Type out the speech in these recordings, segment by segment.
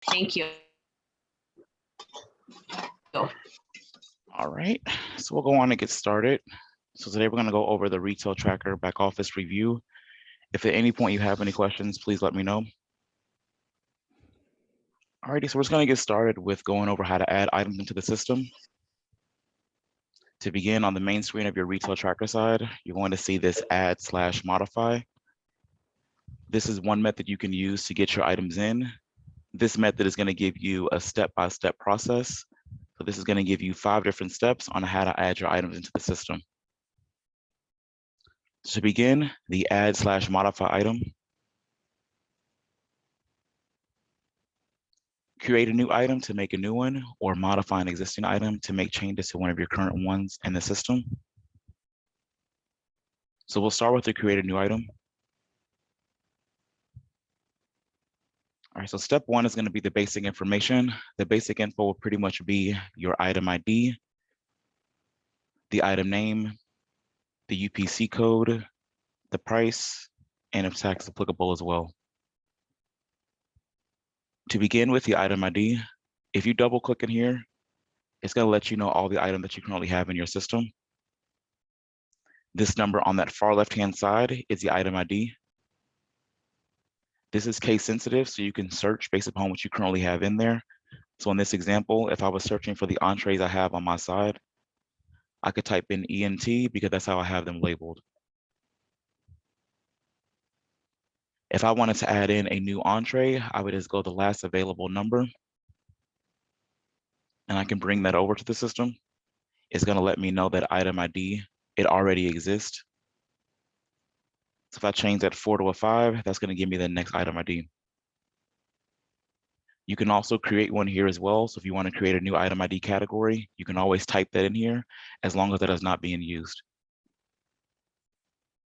Thank you. All right, so we'll go on and get started. So today we're going to go over the retail tracker back office review. If at any point you have any questions, please let me know. Alrighty, so we're just going to get started with going over how to add items into the system. To begin, on the main screen of your retail tracker side, you're going to see this add/modify. This is one method you can use to get your items in. This method is going to give you a step-by-step process. So this is going to give you 5 different steps on how to add your items into the system. To begin, the add/modify item. Create a new item to make a new one, or modify an existing item to make changes to one of your current ones in the system. So we'll start with the create a new item. All right, so step 1 is going to be the basic information. The basic info will pretty much be your item ID, the item name, the UPC code, the price, and if tax applicable as well. To begin with the item ID, if you double click in here, it's going to let you know all the items that you currently have in your system. This number on that far left-hand side is the item ID. This is case sensitive, so you can search based upon what you currently have in there. So in this example, if I was searching for the entrees I have on my side, I could type in ENT because that's how I have them labeled. If I wanted to add in a new entree, I would just go the last available number, and I can bring that over to the system. It's going to let me know that item ID, it already exists. So if I change that 4 to a 5, that's going to give me the next item ID. You can also create one here as well. So if you want to create a new item ID category, you can always type that in here as long as that is not being used.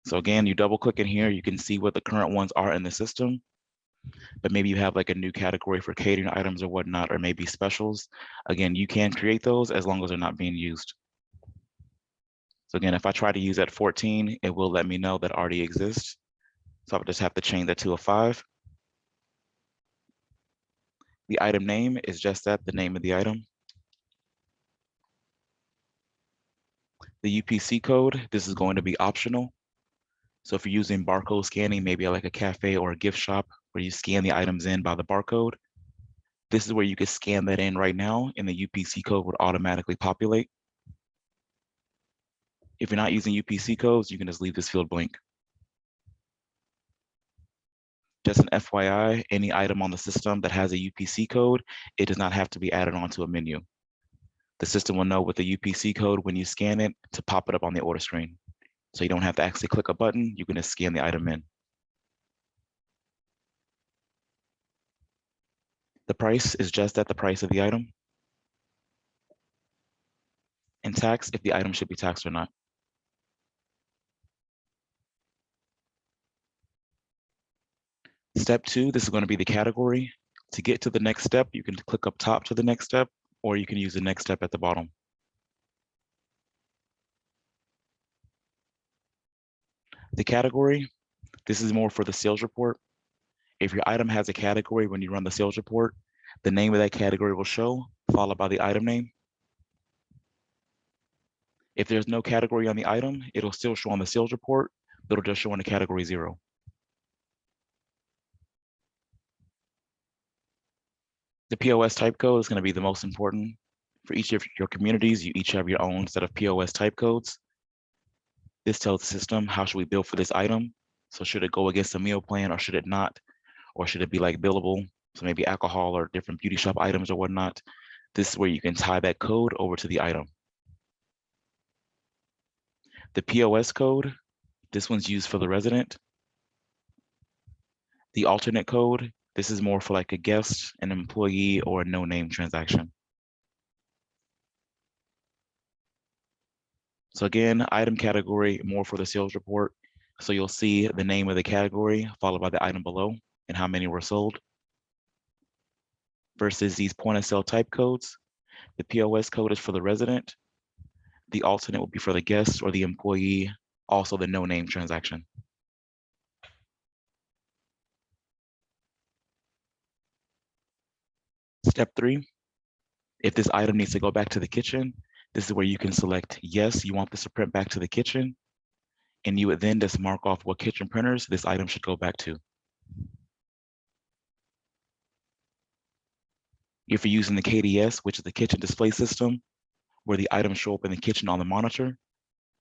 So again, you double click in here, you can see what the current ones are in the system, but maybe you have like a new category for catering items or whatnot, or maybe specials. Again, you can create those as long as they're not being used. So again, if I try to use that 14, it will let me know that already exists. So I'll just have to change that to a 5. The item name is just that, the name of the item. The UPC code, this is going to be optional. So if you're using barcode scanning, maybe like a cafe or a gift shop where you scan the items in by the barcode, this is where you can scan that in right now and the UPC code would automatically populate. If you're not using UPC codes, you can just leave this field blank. Just an FYI, any item on the system that has a UPC code, it does not have to be added onto a menu. The system will know with the UPC code when you scan it to pop it up on the order screen. So you don't have to actually click a button, you can just scan the item in. The price is just at the price of the item. And tax if the item should be taxed or not. Step 2, this is going to be the category. To get to the next step, you can click up top to the next step, or you can use the next step at the bottom. The category, this is more for the sales report. If your item has a category when you run the sales report, the name of that category will show, followed by the item name. If there's no category on the item, it'll still show on the sales report, but it'll just show on the category 0. The POS type code is going to be the most important. For each of your communities, you each have your own set of POS type codes. This tells the system, how should we bill for this item? So should it go against a meal plan or should it not? Or should it be like billable? So maybe alcohol or different beauty shop items or whatnot. This is where you can tie that code over to the item. The POS code, this one's used for the resident. The alternate code, this is more for like a guest, an employee, or a no-name transaction. So again, item category, more for the sales report. So you'll see the name of the category followed by the item below and how many were sold. Versus these point of sale type codes, the POS code is for the resident. The alternate will be for the guest or the employee, also the no-name transaction. Step 3, if this item needs to go back to the kitchen, this is where you can select yes, you want this to print back to the kitchen, and you would then just mark off what kitchen printers this item should go back to. If you're using the KDS, which is the kitchen display system, where the items show up in the kitchen on the monitor,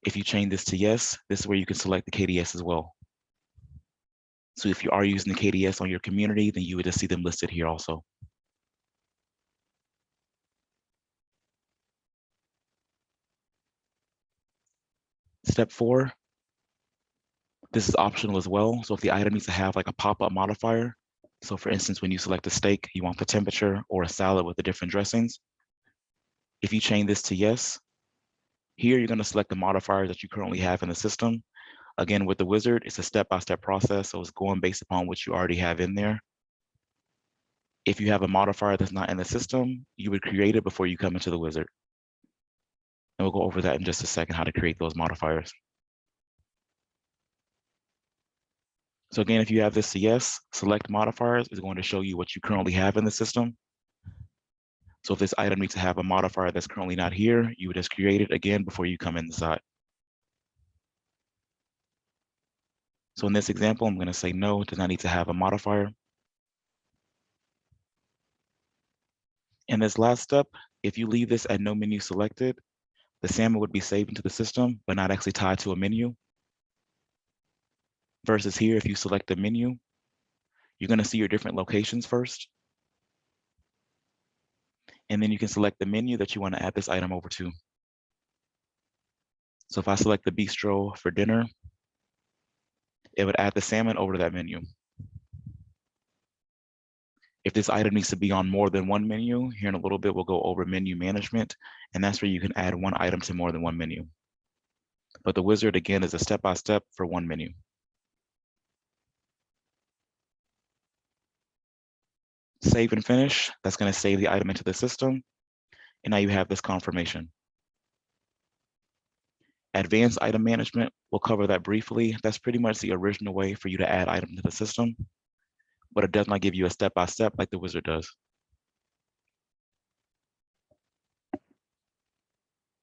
if you change this to yes, this is where you can select the KDS as well. So if you are using the KDS on your community, then you would just see them listed here also. Step 4, this is optional as well. So if the item needs to have like a pop-up modifier, so for instance, when you select a steak, you want the temperature, or a salad with the different dressings. If you change this to yes, here you're going to select the modifiers that you currently have in the system. Again, with the wizard, it's a step-by-step process, so it's going based upon what you already have in there. If you have a modifier that's not in the system, you would create it before you come into the wizard. And we'll go over that in just a second, how to create those modifiers. So again, if you have this to yes, select modifiers is going to show you what you currently have in the system. So if this item needs to have a modifier that's currently not here, you would just create it again before you come inside. So in this example, I'm going to say no, it does not need to have a modifier. In this last step, if you leave this at no menu selected, the salmon would be saved into the system, but not actually tied to a menu. Versus here, if you select the menu, you're going to see your different locations first. And then you can select the menu that you want to add this item over to. So if I select the bistro for dinner, it would add the salmon over to that menu. If this item needs to be on more than one menu, here in a little bit, we'll go over menu management, and that's where you can add one item to more than one menu. But the wizard, again, is a step-by-step for one menu. Save and finish, that's going to save the item into the system. And now you have this confirmation. Advanced item management, we'll cover that briefly. That's pretty much the original way for you to add items to the system, but it does not give you a step-by-step like the wizard does.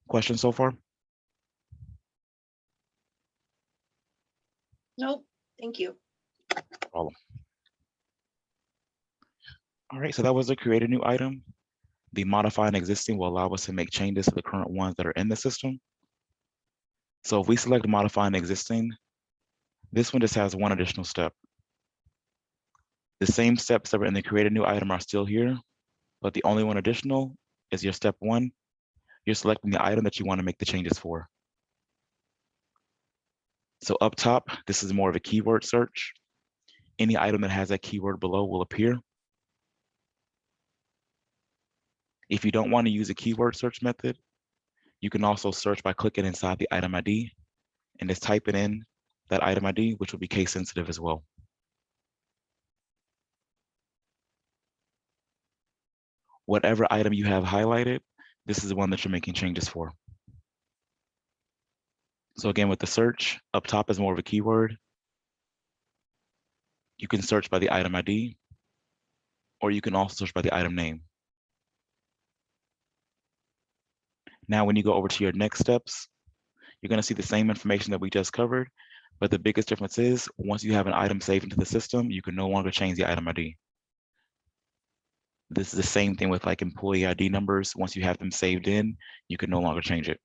Questions so far? Nope, thank you. No problem. All right, so that was to create a new item. The modify an existing will allow us to make changes to the current ones that are in the system. So if we select modify an existing, this one just has one additional step. The same steps that were in the create a new item are still here, but the only one additional is your step 1. You're selecting the item that you want to make the changes for. So up top, this is more of a keyword search. Any item that has that keyword below will appear. If you don't want to use a keyword search method, you can also search by clicking inside the item ID and just typing in that item ID, which will be case sensitive as well. Whatever item you have highlighted, this is the one that you're making changes for. So again, with the search, up top is more of a keyword. You can search by the item ID, or you can also search by the item name. Now, when you go over to your next steps, you're going to see the same information that we just covered, but the biggest difference is once you have an item saved into the system, you can no longer change the item ID. This is the same thing with like employee ID numbers. Once you have them saved in, you can no longer change it.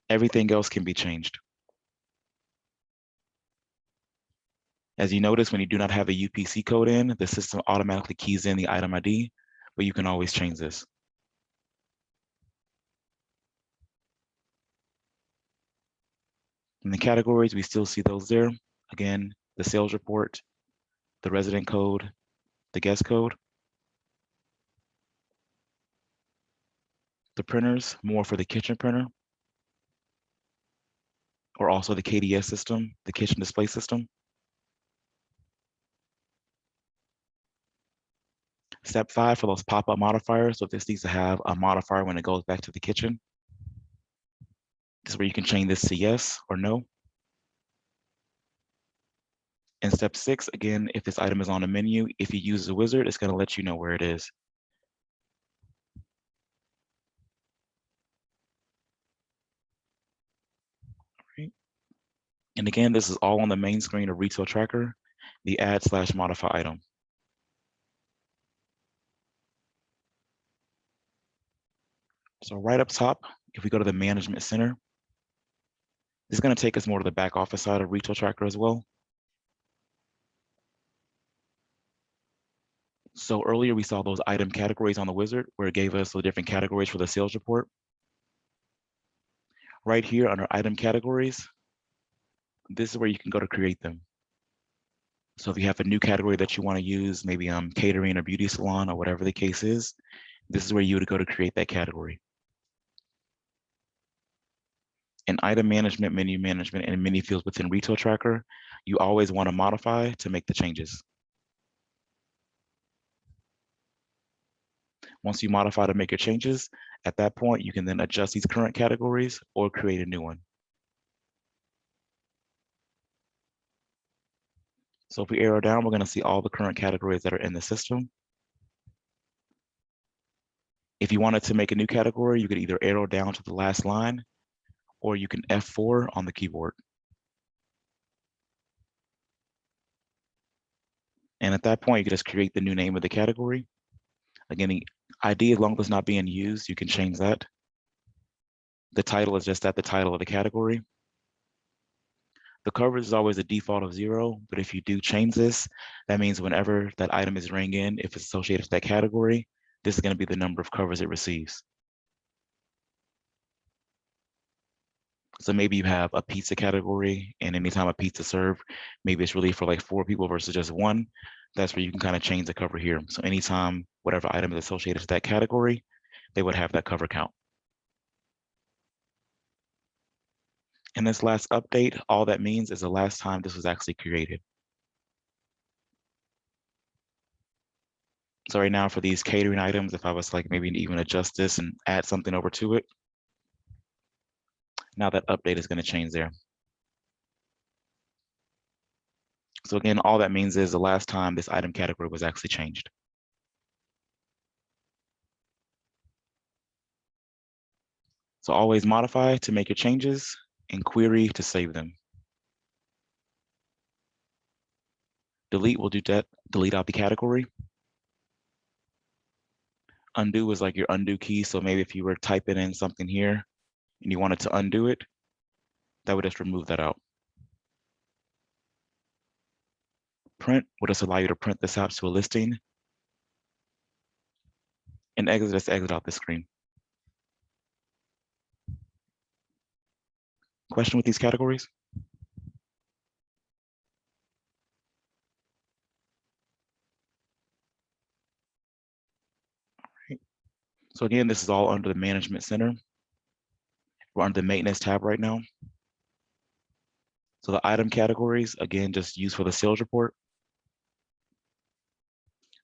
Everything else can be changed. As you notice, when you do not have a UPC code in, the system automatically keys in the item ID, but you can always change this. In the categories, we still see those there. Again, the sales report, the resident code, the guest code. The printers, more for the kitchen printer, or also the KDS system, the kitchen display system. Step 5 for those pop-up modifiers. So if this needs to have a modifier when it goes back to the kitchen, this is where you can change this to yes or no. In step 6, again, if this item is on a menu, if you use the wizard, it's going to let you know where it is. Right. And again, this is all on the main screen of Retail Tracker, the add/modify item. So right up top, if we go to the Management Center, this is going to take us more to the back office side of Retail Tracker as well. So earlier we saw those item categories on the wizard where it gave us the different categories for the sales report. Right here under item categories, this is where you can go to create them. So if you have a new category that you want to use, maybe catering or beauty salon or whatever the case is, this is where you would go to create that category. In item management, menu management, and many fields within Retail Tracker, you always want to modify to make the changes. Once you modify to make your changes, at that point, you can then adjust these current categories or create a new one. So if we arrow down, we're going to see all the current categories that are in the system. If you wanted to make a new category, you could either arrow down to the last line, or you can F4 on the keyboard. And at that point, you can just create the new name of the category. Again, the ID, as long as it's not being used, you can change that. The title is just at the title of the category. The coverage is always a default of 0, but if you do change this, that means whenever that item is ring in, if it's associated to that category, this is going to be the number of covers it receives. So maybe you have a pizza category, and anytime a pizza served, maybe it's really for like 4 people versus just 1. That's where you can kind of change the cover here. So anytime whatever item is associated to that category, they would have that cover count. In this last update, all that means is the last time this was actually created. So right now for these catering items, if I was like maybe even adjust this and add something over to it, now that update is going to change there. So again, all that means is the last time this item category was actually changed. So always modify to make your changes and query to save them. Delete will do that, delete out the category. Undo is like your undo key. So maybe if you were typing in something here and you wanted to undo it, that would just remove that out. Print will just allow you to print this out to a listing. And exit, just exit out the screen. Question with these categories? So again, this is all under the Management Center. We're under the Maintenance tab right now. So the item categories, again, just used for the sales report.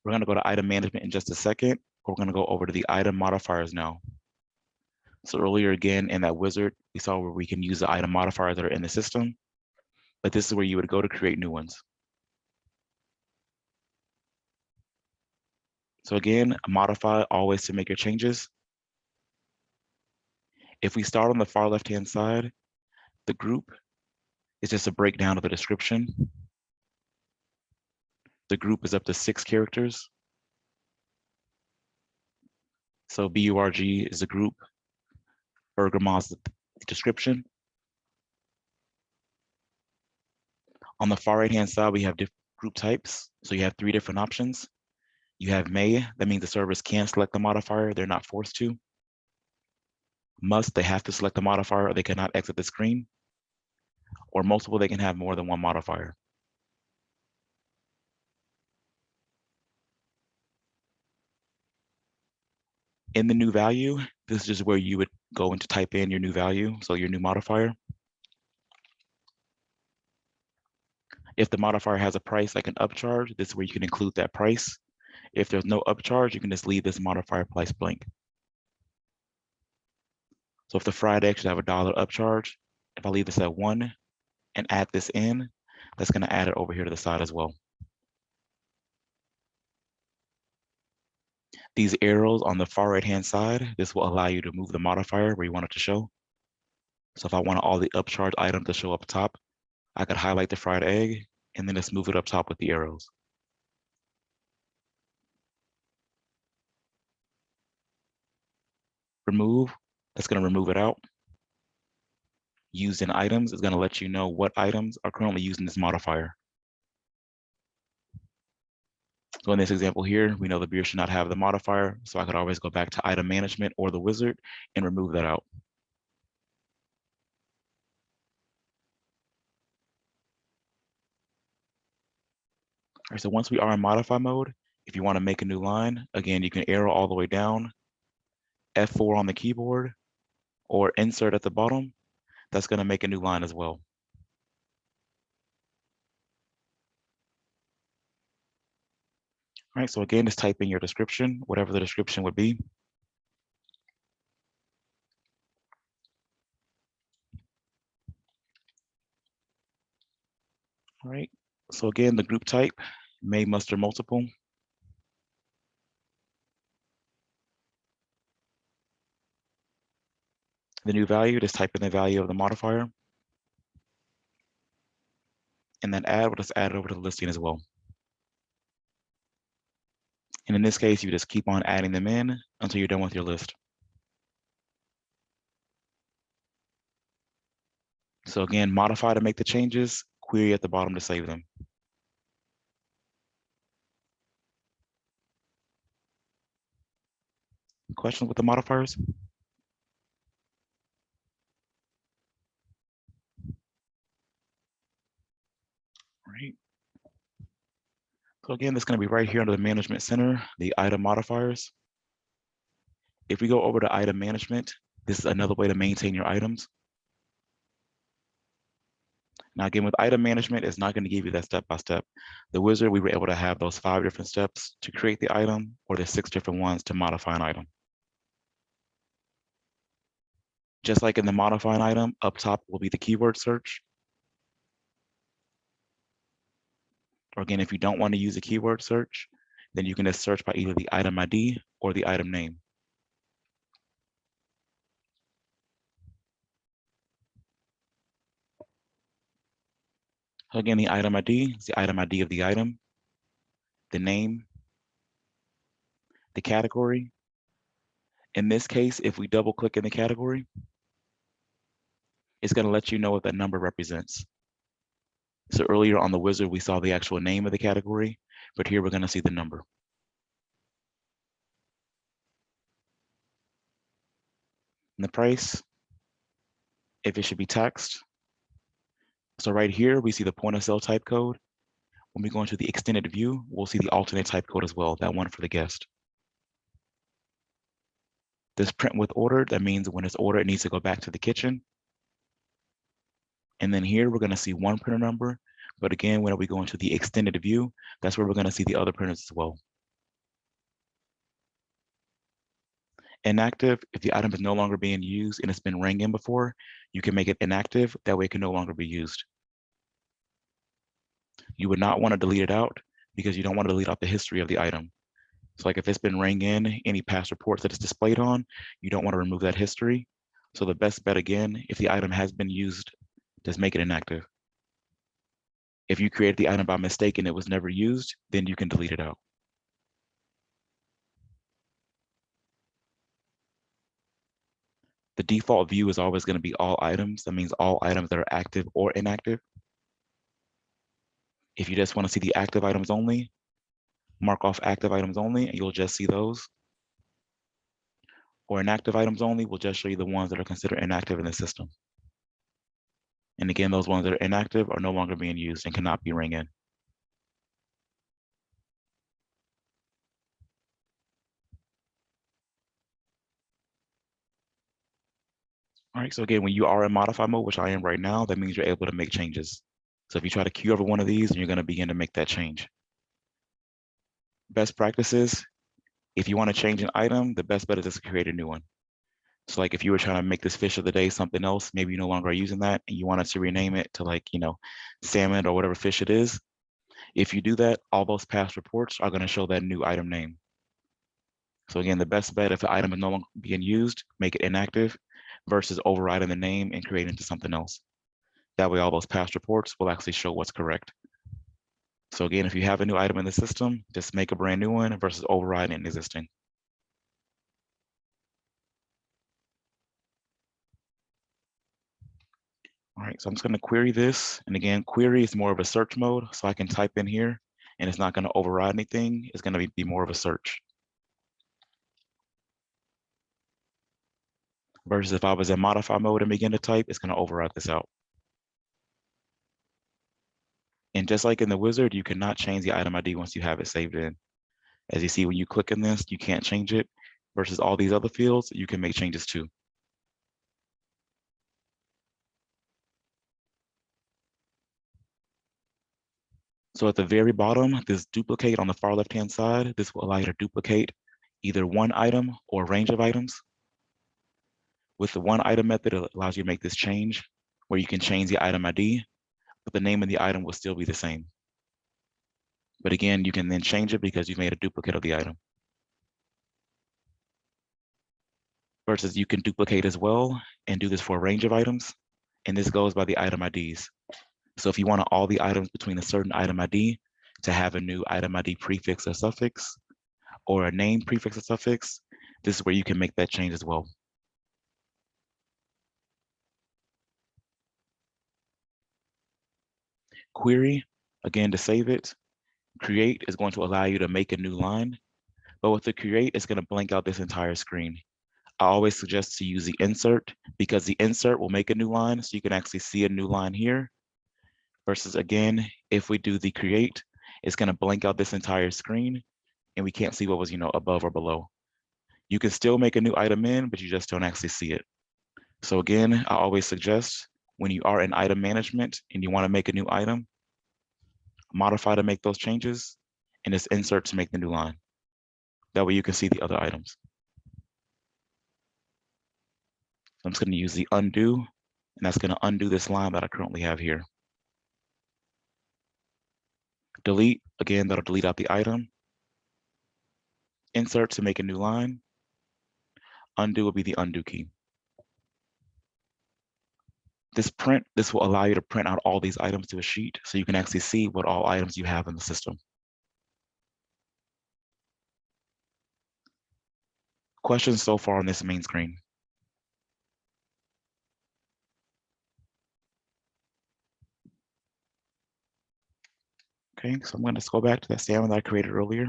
We're going to go to item management in just a second. We're going to go over to the item modifiers now. So earlier, again, in that wizard, we saw where we can use the item modifiers that are in the system, but this is where you would go to create new ones. So again, modify always to make your changes. If we start on the far left-hand side, the group is just a breakdown of the description. The group is up to 6 characters. So BURG is the group, Bergamott's the description. On the far right-hand side, we have different group types. So you have 3 different options. You have may, that means the servers can select the modifier, they're not forced to. Must, they have to select the modifier or they cannot exit the screen. Or multiple, they can have more than one modifier. In the new value, this is just where you would go and type in your new value, so your new modifier. If the modifier has a price like an upcharge, this is where you can include that price. If there's no upcharge, you can just leave this modifier price blank. So if the fried egg should have $1 upcharge, if I leave this at 1 and add this in, That's going to add it over here to the side as well. These arrows on the far right-hand side, this will allow you to move the modifier where you want it to show. So if I want all the upcharge items to show up top, I could highlight the fried egg and then just move it up top with the arrows. Remove, that's going to remove it out. Used in items is going to let you know what items are currently using this modifier. So in this example here, we know the beer should not have the modifier, so I could always go back to item management or the wizard and remove that out. All right, so once we are in modify mode, if you want to make a new line, again, you can arrow all the way down, F4 on the keyboard, or insert at the bottom. That's going to make a new line as well. All right, so again, just type in your description, whatever the description would be. All right, so again, the group type, may, must, or multiple. The new value, just type in the value of the modifier. And then add, we'll just add it over to the listing as well. And in this case, you just keep on adding them in until you're done with your list. So again, modify to make the changes, query at the bottom to save them. Questions with the modifiers? All right. So again, that's going to be right here under the management center, the item modifiers. If we go over to item management, this is another way to maintain your items. Now again, with item management, it's not going to give you that step-by-step. The wizard, we were able to have those 5 different steps to create the item, or the 6 different ones to modify an item. Just like in the modifying item, up top will be the keyword search. Or again, if you don't want to use a keyword search, then you can just search by either the item ID or the item name. So again, the item ID is the item ID of the item, the name, the category. In this case, if we double click in the category, it's going to let you know what that number represents. So earlier on the wizard, we saw the actual name of the category, but here we're going to see the number. And the price, if it should be text. So right here, we see the point of sale type code. When we go into the extended view, we'll see the alternate type code as well, that one for the guest. This print with order, that means when it's ordered, it needs to go back to the kitchen. And then here, we're going to see one printer number. But again, when we go into the extended view, that's where we're going to see the other printers as well. Inactive, if the item is no longer being used and it's been rang in before, you can make it inactive. That way it can no longer be used. You would not want to delete it out because you don't want to delete out the history of the item. So like if it's been rang in, any past reports that it's displayed on, you don't want to remove that history. So the best bet again, if the item has been used, just make it inactive. If you created the item by mistake and it was never used, then you can delete it out. The default view is always going to be all items. That means all items that are active or inactive. If you just want to see the active items only, mark off active items only, and you'll just see those. Or inactive items only will just show you the ones that are considered inactive in the system. And again, those ones that are inactive are no longer being used and cannot be rang in. All right, so again, when you are in modify mode, which I am right now, that means you're able to make changes. So if you try to queue over one of these, you're going to begin to make that change. Best practices, if you want to change an item, the best bet is just to create a new one. So like if you were trying to make this fish of the day something else, maybe you no longer are using that and you wanted to rename it to like, salmon or whatever fish it is. If you do that, all those past reports are going to show that new item name. So again, the best bet if the item is no longer being used, make it inactive versus overriding the name and creating into something else. That way all those past reports will actually show what's correct. So again, if you have a new item in the system, just make a brand new one versus overriding an existing. All right, so I'm just going to query this. And again, query is more of a search mode. So I can type in here and it's not going to override anything. It's going to be more of a search. Versus if I was in modify mode and begin to type, it's going to override this out. And just like in the wizard, you cannot change the item ID once you have it saved in. As you see, when you click in this, you can't change it. Versus all these other fields, you can make changes too. So at the very bottom, this duplicate on the far left-hand side, this will allow you to duplicate either one item or a range of items. With the one item method, it allows you to make this change where you can change the item ID, but the name of the item will still be the same. But again, you can then change it because you've made a duplicate of the item. Versus you can duplicate as well and do this for a range of items. And this goes by the item IDs. So if you want all the items between a certain item ID to have a new item ID prefix or suffix, or a name prefix or suffix, this is where you can make that change as well. Query, again, to save it. Create is going to allow you to make a new line, but with the create, it's going to blank out this entire screen. I always suggest to use the insert because the insert will make a new line, so you can actually see a new line here. Versus again, if we do the create, it's going to blank out this entire screen and we can't see what was, above or below. You can still make a new item in, but you just don't actually see it. So again, I always suggest when you are in item management and you want to make a new item, modify to make those changes and just insert to make the new line. That way you can see the other items. So I'm just going to use the undo, and that's going to undo this line that I currently have here. Delete, again, that'll delete out the item. Insert to make a new line. Undo will be the undo key. This will allow you to print out all these items to a sheet so you can actually see what all items you have in the system. Questions so far on this main screen? Okay, so I'm going to go back to that salmon that I created earlier.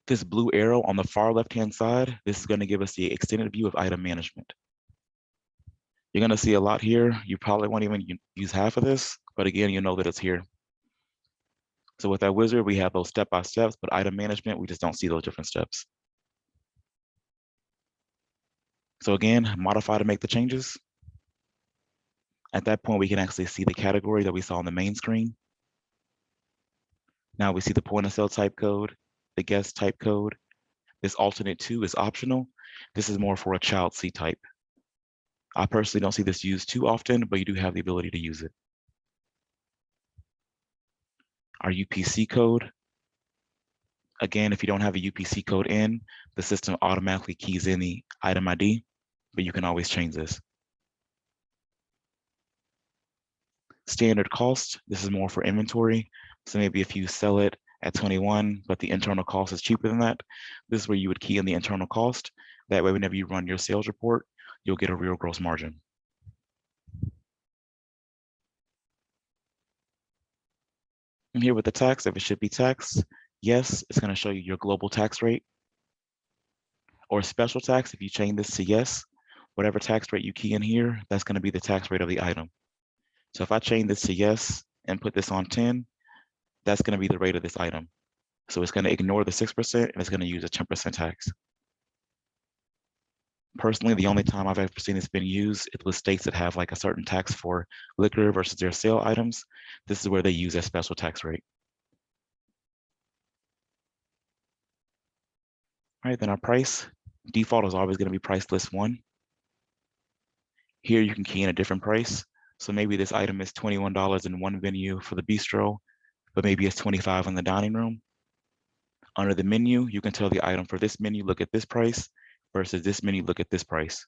This blue arrow on the far left-hand side, this is going to give us the extended view of item management. You're going to see a lot here. You probably won't even use half of this, but again, you know that it's here. So with that wizard, we have those step-by-steps, but item management, we just don't see those different steps. So again, modify to make the changes. At that point, we can actually see the category that we saw on the main screen. Now we see the point of sale type code, the guest type code. This alternate to is optional. This is more for a child C type. I personally don't see this used too often, but you do have the ability to use it. Our UPC code. Again, if you don't have a UPC code in, the system automatically keys in the item ID, but you can always change this. Standard cost, this is more for inventory. So maybe if you sell it at 21, but the internal cost is cheaper than that, this is where you would key in the internal cost. That way, whenever you run your sales report, you'll get a real gross margin. And here with the tax, if it should be taxed, yes, it's going to show you your global tax rate. Or special tax, if you change this to yes, whatever tax rate you key in here, that's going to be the tax rate of the item. So if I change this to yes and put this on 10, that's going to be the rate of this item. So it's going to ignore the 6% and it's going to use a 10% tax. Personally, the only time I've ever seen this been used is with states that have like a certain tax for liquor versus their sale items. This is where they use a special tax rate. All right, then our price default is always going to be price list 1. Here you can key in a different price. So maybe this item is $21 in one venue for the bistro, but maybe it's $25 in the dining room. Under the menu, you can tell the item for this menu, look at this price, versus this menu, look at this price.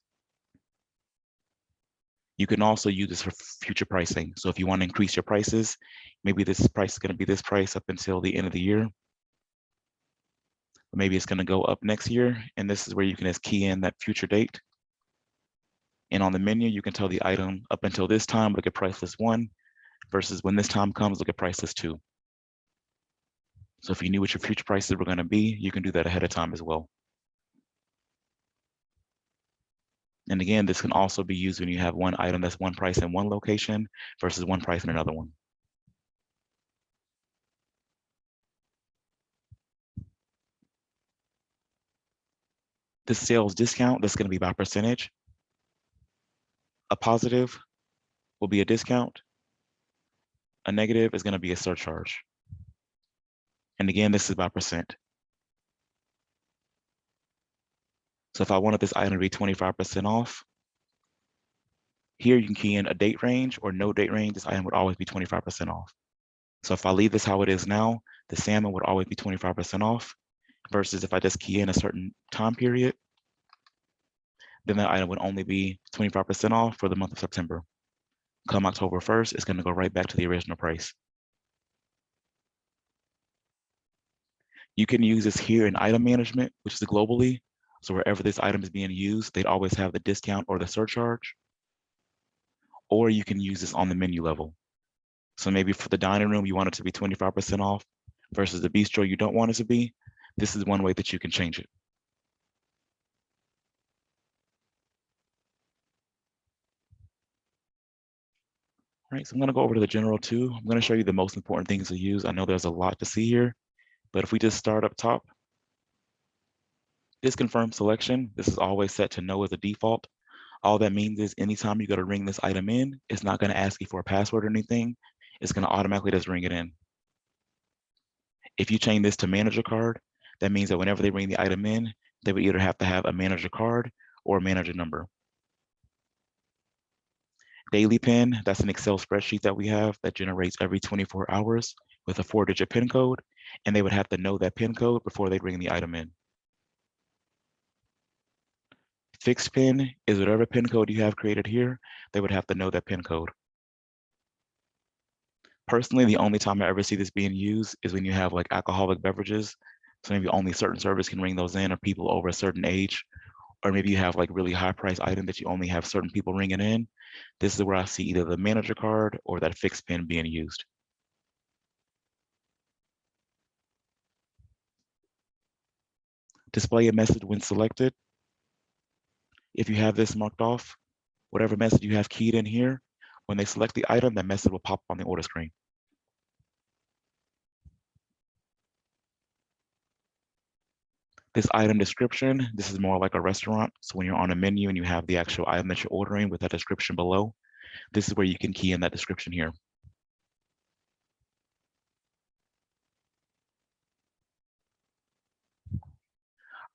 You can also use this for future pricing. So if you want to increase your prices, maybe this price is going to be this price up until the end of the year. Maybe it's going to go up next year. And this is where you can just key in that future date. And on the menu, you can tell the item up until this time, look at price list 1, versus when this time comes, look at price list 2. So if you knew what your future prices were going to be, you can do that ahead of time as well. And again, this can also be used when you have one item that's one price in one location versus one price in another one. The sales discount, that's going to be by percentage. A positive will be a discount. A negative is going to be a surcharge. And again, this is by percent. So if I wanted this item to be 25% off, here you can key in a date range or no date range. This item would always be 25% off. So if I leave this how it is now, the salmon would always be 25% off, versus if I just key in a certain time period, then that item would only be 25% off for the month of September. Come October 1st, it's going to go right back to the original price. You can use this here in item management, which is globally. So wherever this item is being used, they'd always have the discount or the surcharge. Or you can use this on the menu level. So maybe for the dining room, you want it to be 25% off versus the bistro, you don't want it to be. This is one way that you can change it. All right, so I'm going to go over to the general too. I'm going to show you the most important things to use. I know there's a lot to see here, but if we just start up top, this confirm selection, this is always set to no as a default. All that means is anytime you go to ring this item in, it's not going to ask you for a password or anything. It's going to automatically just ring it in. If you change this to manager card, that means that whenever they ring the item in, they would either have to have a manager card or a manager number. Daily pin, that's an Excel spreadsheet that we have that generates every 24 hours with a 4-digit pin code, and they would have to know that pin code before they bring the item in. Fixed pin is whatever pin code you have created here, they would have to know that pin code. Personally, the only time I ever see this being used is when you have like alcoholic beverages. So maybe only certain servers can ring those in, or people over a certain age, or maybe you have like really high price item that you only have certain people ringing in. This is where I see either the manager card or that fixed pin being used. Display a message when selected. If you have this marked off, whatever message you have keyed in here, when they select the item, that message will pop on the order screen. This item description, this is more like a restaurant. So when you're on a menu and you have the actual item that you're ordering with that description below, this is where you can key in that description here.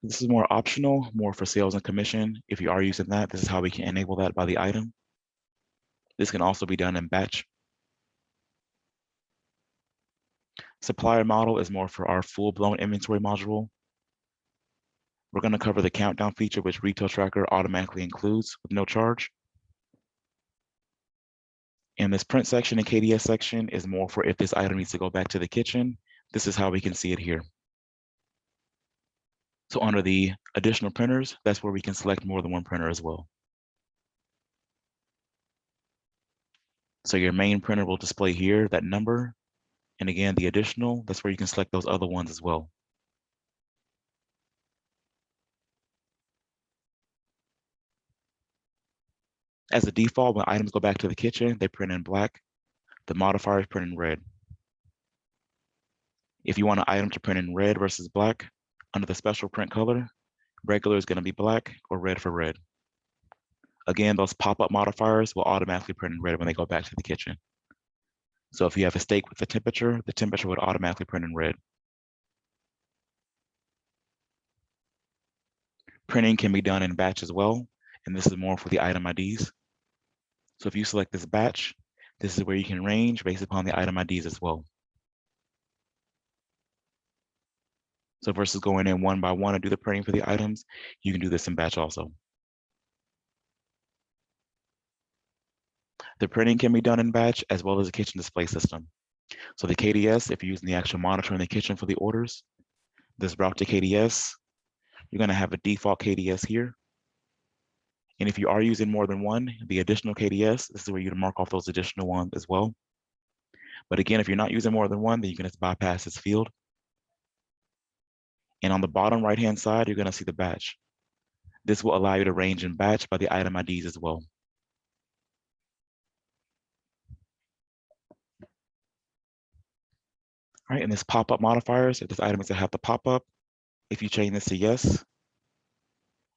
This is more optional, more for sales and commission. If you are using that, this is how we can enable that by the item. This can also be done in batch. Supplier model is more for our full-blown inventory module. We're going to cover the countdown feature, which Retail Tracker automatically includes with no charge. And this print section and KDS section is more for if this item needs to go back to the kitchen. This is how we can see it here. So under the additional printers, that's where we can select more than one printer as well. So your main printer will display here, that number. And again, the additional, that's where you can select those other ones as well. As a default, when items go back to the kitchen, they print in black. The modifiers print in red. If you want an item to print in red versus black, under the special print color, regular is going to be black or red for red. Again, those pop-up modifiers will automatically print in red when they go back to the kitchen. So if you have a steak with the temperature would automatically print in red. Printing can be done in batch as well, and this is more for the item IDs. So if you select this batch, this is where you can range based upon the item IDs as well. So versus going in one by one to do the printing for the items, you can do this in batch also. The printing can be done in batch as well as the kitchen display system. So the KDS, if you're using the actual monitor in the kitchen for the orders, this route to KDS, you're gonna have a default KDS here. And if you are using more than one, the additional KDS, this is where you can mark off those additional ones as well. But again, if you're not using more than one, then you can just bypass this field. And on the bottom right-hand side, you're gonna see the batch. This will allow you to range in batch by the item IDs as well. All right, and this pop-up modifiers, if this item is to have the pop-up, if you change this to yes,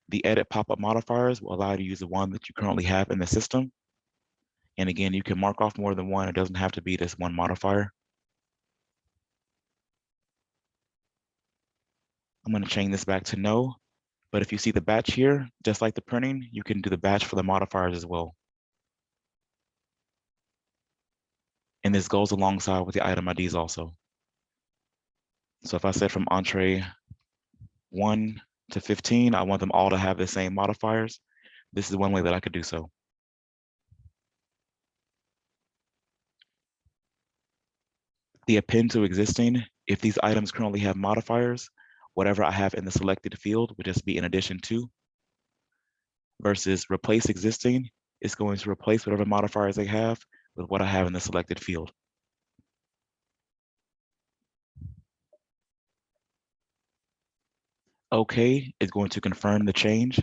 the edit pop-up modifiers will allow you to use the one that you currently have in the system. And again, you can mark off more than one. It doesn't have to be this one modifier. I'm gonna change this back to no, but if you see the batch here, just like the printing, you can do the batch for the modifiers as well. And this goes alongside with the item IDs also. So if I said from entree 1 to 15, I want them all to have the same modifiers. This is one way that I could do so. The append to existing, if these items currently have modifiers, whatever I have in the selected field would just be in addition to, versus replace existing, it's going to replace whatever modifiers they have with what I have in the selected field. OK is going to confirm the change.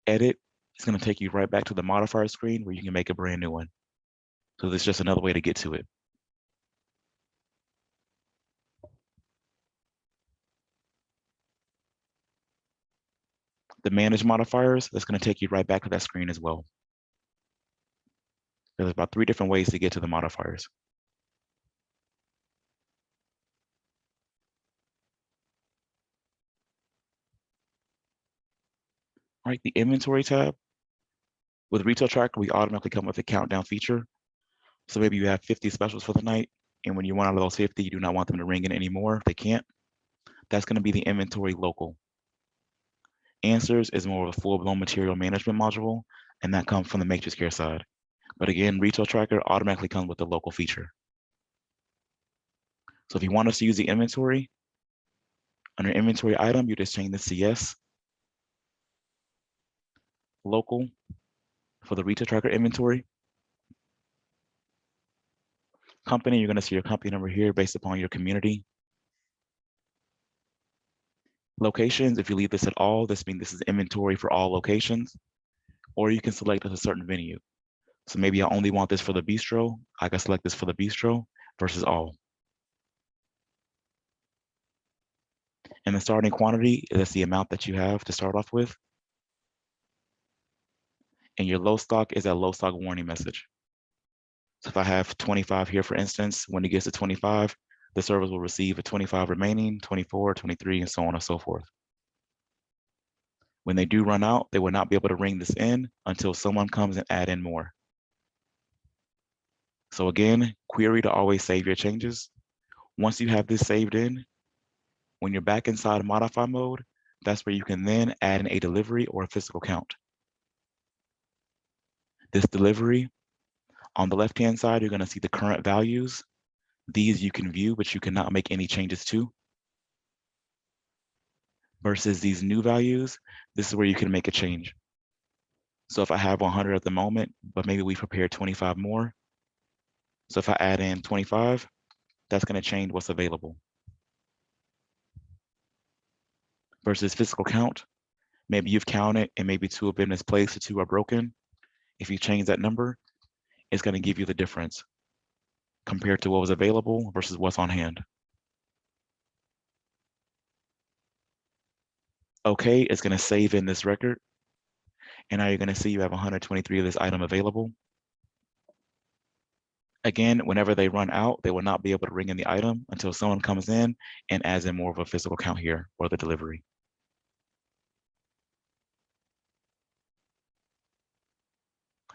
Edit is going to take you right back to the modifier screen where you can make a brand new one. So this is just another way to get to it. The manage modifiers, that's going to take you right back to that screen as well. There's about 3 different ways to get to the modifiers. All right, the inventory tab. With Retail Tracker, we automatically come with a countdown feature. So maybe you have 50 specials for the night, and when you run out of those 50, you do not want them to ring in anymore. They can't. That's going to be the inventory local. Answers is more of a full-blown material management module, and that comes from the Matrix Care side. But again, Retail Tracker automatically comes with the local feature. So if you want us to use the inventory, under inventory item, you just change this to yes. Local for the Retail Tracker inventory. Company, you're going to see your company number here based upon your community. Locations, if you leave this at all, this means this is inventory for all locations, or you can select as a certain venue. So maybe I only want this for the bistro. I can select this for the bistro versus all. And the starting quantity, that's the amount that you have to start off with. And your low stock is that low stock warning message. So if I have 25 here, for instance, when it gets to 25, the servers will receive a 25 remaining, 24, 23, and so on and so forth. When they do run out, they will not be able to ring this in until someone comes and add in more. So again, query to always save your changes. Once you have this saved in, when you're back inside modify mode, that's where you can then add in a delivery or a physical count. This delivery, on the left-hand side, you're gonna see the current values. These you can view, but you cannot make any changes to. Versus these new values, this is where you can make a change. So if I have 100 at the moment, but maybe we prepared 25 more. So if I add in 25, that's gonna change what's available. Versus physical count, maybe you've counted and maybe 2 have been misplaced or 2 are broken. If you change that number, it's gonna give you the difference compared to what was available versus what's on hand. Okay, it's gonna save in this record. And now you're gonna see you have 123 of this item available. Again, whenever they run out, they will not be able to ring in the item until someone comes in and adds in more of a physical count here for the delivery.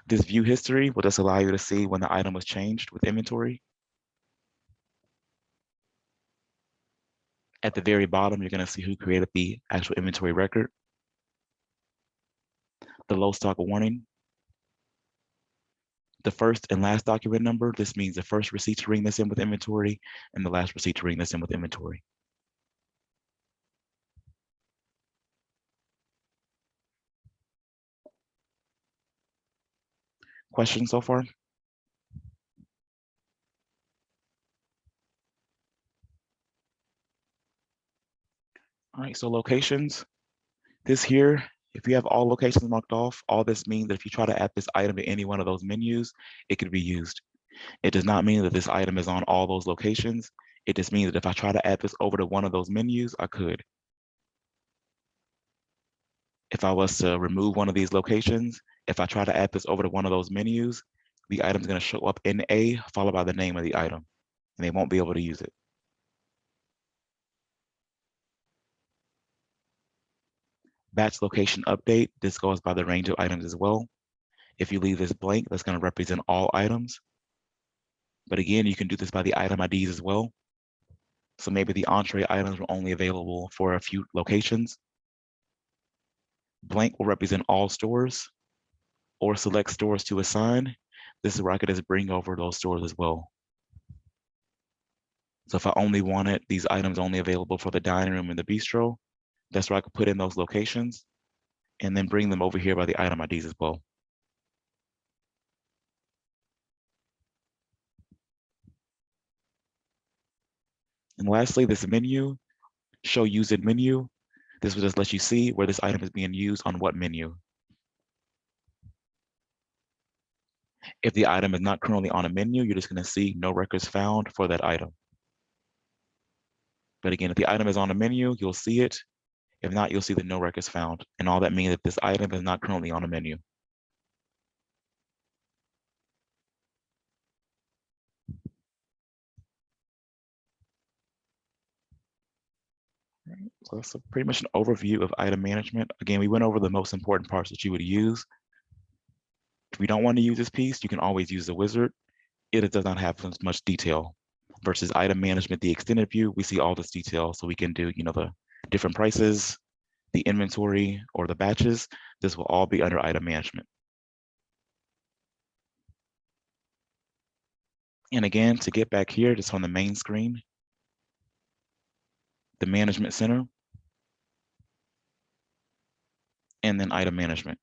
This view history will just allow you to see when the item was changed with inventory. At the very bottom, you're going to see who created the actual inventory record. The low stock warning. The first and last document number, this means the first receipt to ring this in with inventory and the last receipt to ring this in with inventory. Questions so far? All right, so locations. This here, if you have all locations marked off, all this means that if you try to add this item to any one of those menus, it could be used. It does not mean that this item is on all those locations. It just means that if I try to add this over to one of those menus, I could. If I was to remove one of these locations, if I try to add this over to one of those menus, the item's going to show up in A followed by the name of the item, and they won't be able to use it. Batch location update, this goes by the range of items as well. If you leave this blank, that's going to represent all items. But again, you can do this by the item IDs as well. So maybe the entree items were only available for a few locations. Blank will represent all stores, or select stores to assign. This is where I could just bring over those stores as well. So if I only wanted these items only available for the dining room and the bistro, that's where I could put in those locations and then bring them over here by the item IDs as well. And lastly, this menu, show used in menu. This will just let you see where this item is being used on what menu. If the item is not currently on a menu, you're just going to see no records found for that item. But again, if the item is on a menu, you'll see it. If not, you'll see the no records found. And all that means that this item is not currently on a menu. So that's pretty much an overview of item management. Again, we went over the most important parts that you would use. If we don't want to use this piece, you can always use the wizard. It does not have as much detail. Versus item management, the extended view, we see all this detail. So we can do, the different prices, the inventory, or the batches. This will all be under item management. And again, to get back here, just on the main screen, the management center, and then item management.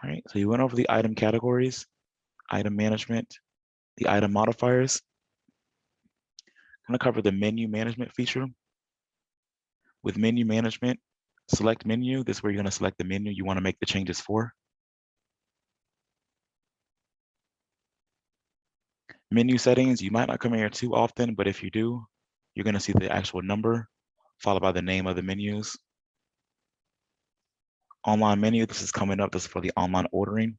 All right, so you went over the item categories, item management, the item modifiers. I'm gonna cover the menu management feature. With menu management, select menu. This is where you're gonna select the menu you wanna make the changes for. Menu settings, you might not come in here too often, but if you do, you're gonna see the actual number followed by the name of the menus. Online menu, this is coming up, this is for the online ordering.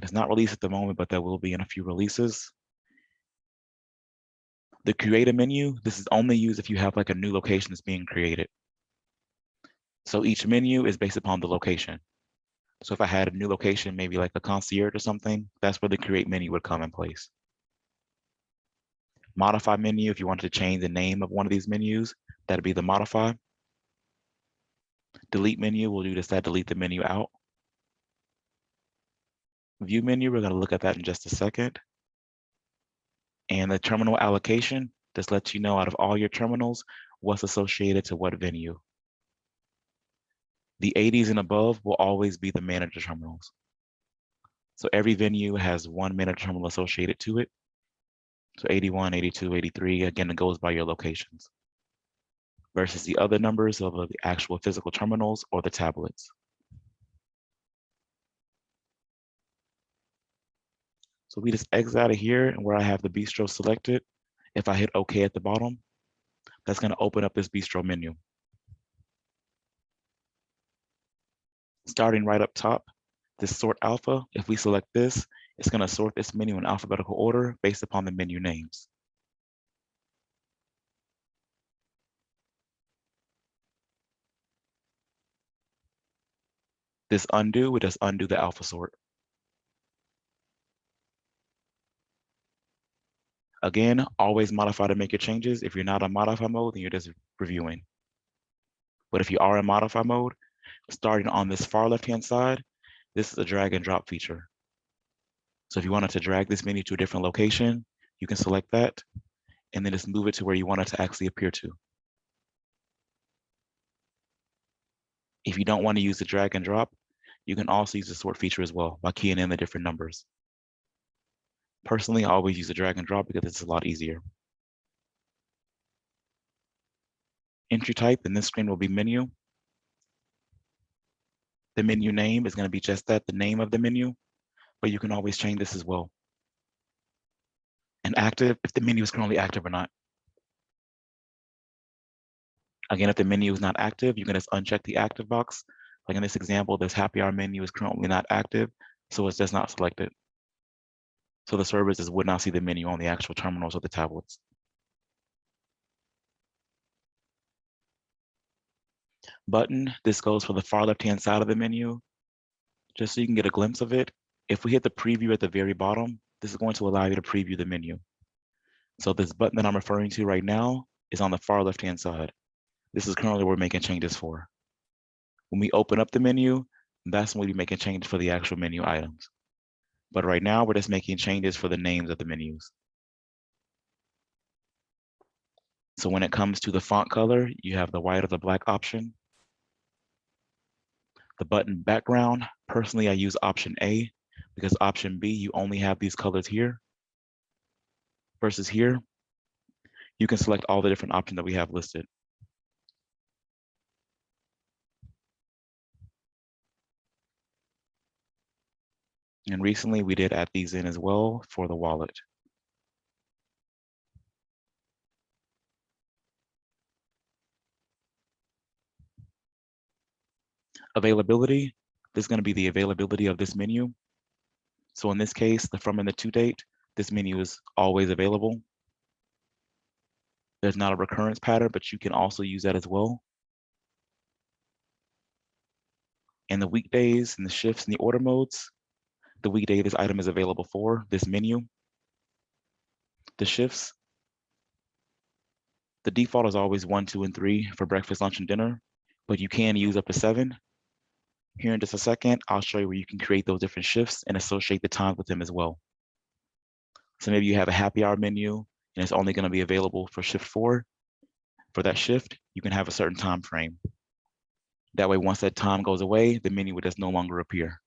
It's not released at the moment, but that will be in a few releases. The create a menu, this is only used if you have like a new location that's being created. So each menu is based upon the location. So if I had a new location, maybe like a concierge or something, that's where the create menu would come in place. Modify menu, if you wanted to change the name of one of these menus, that'd be the modify. Delete menu, we'll do this, that delete the menu out. View menu, we're gonna look at that in just a second. And the terminal allocation, just lets you know out of all your terminals, what's associated to what venue. The 80s and above will always be the manager terminals. So every venue has one manager terminal associated to it. So 81, 82, 83, again, it goes by your locations. Versus the other numbers of the actual physical terminals or the tablets. So we just exit out of here, and where I have the bistro selected, if I hit OK at the bottom, that's gonna open up this bistro menu. Starting right up top, this sort alpha, if we select this, it's gonna sort this menu in alphabetical order based upon the menu names. This undo would just undo the alpha sort. Again, always modify to make your changes. If you're not on modify mode, then you're just reviewing. But if you are in modify mode, starting on this far left-hand side, this is a drag and drop feature. So if you wanted to drag this menu to a different location, you can select that and then just move it to where you want it to actually appear to. If you don't want to use the drag and drop, you can also use the sort feature as well by keying in the different numbers. Personally, I always use the drag and drop because it's a lot easier. Entry type in this screen will be menu. The menu name is going to be just that, the name of the menu, but you can always change this as well. And active, if the menu is currently active or not. Again, if the menu is not active, you can just uncheck the active box. Like in this example, this happy hour menu is currently not active, so it's just not selected. So the services would not see the menu on the actual terminals of the tablets. Button, this goes for the far left-hand side of the menu. Just so you can get a glimpse of it, if we hit the preview at the very bottom, this is going to allow you to preview the menu. So this button that I'm referring to right now is on the far left-hand side. This is currently what we're making changes for. When we open up the menu, that's when we'll be making changes for the actual menu items. But right now, we're just making changes for the names of the menus. So when it comes to the font color, you have the white or the black option. The button background, personally, I use option A because option B, you only have these colors here. Versus here, you can select all the different options that we have listed. And recently we did add these in as well for the wallet. Availability, this is going to be the availability of this menu. So in this case, the from and the to date, this menu is always available. There's not a recurrence pattern, but you can also use that as well. And the weekdays and the shifts and the order modes, the weekday this item is available for, this menu. The shifts, the default is always 1, 2, and 3 for breakfast, lunch, and dinner, but you can use up to 7. Here in just a second, I'll show you where you can create those different shifts and associate the time with them as well. So maybe you have a happy hour menu and it's only going to be available for shift 4. For that shift, you can have a certain time frame. That way, once that time goes away, the menu would just no longer appear.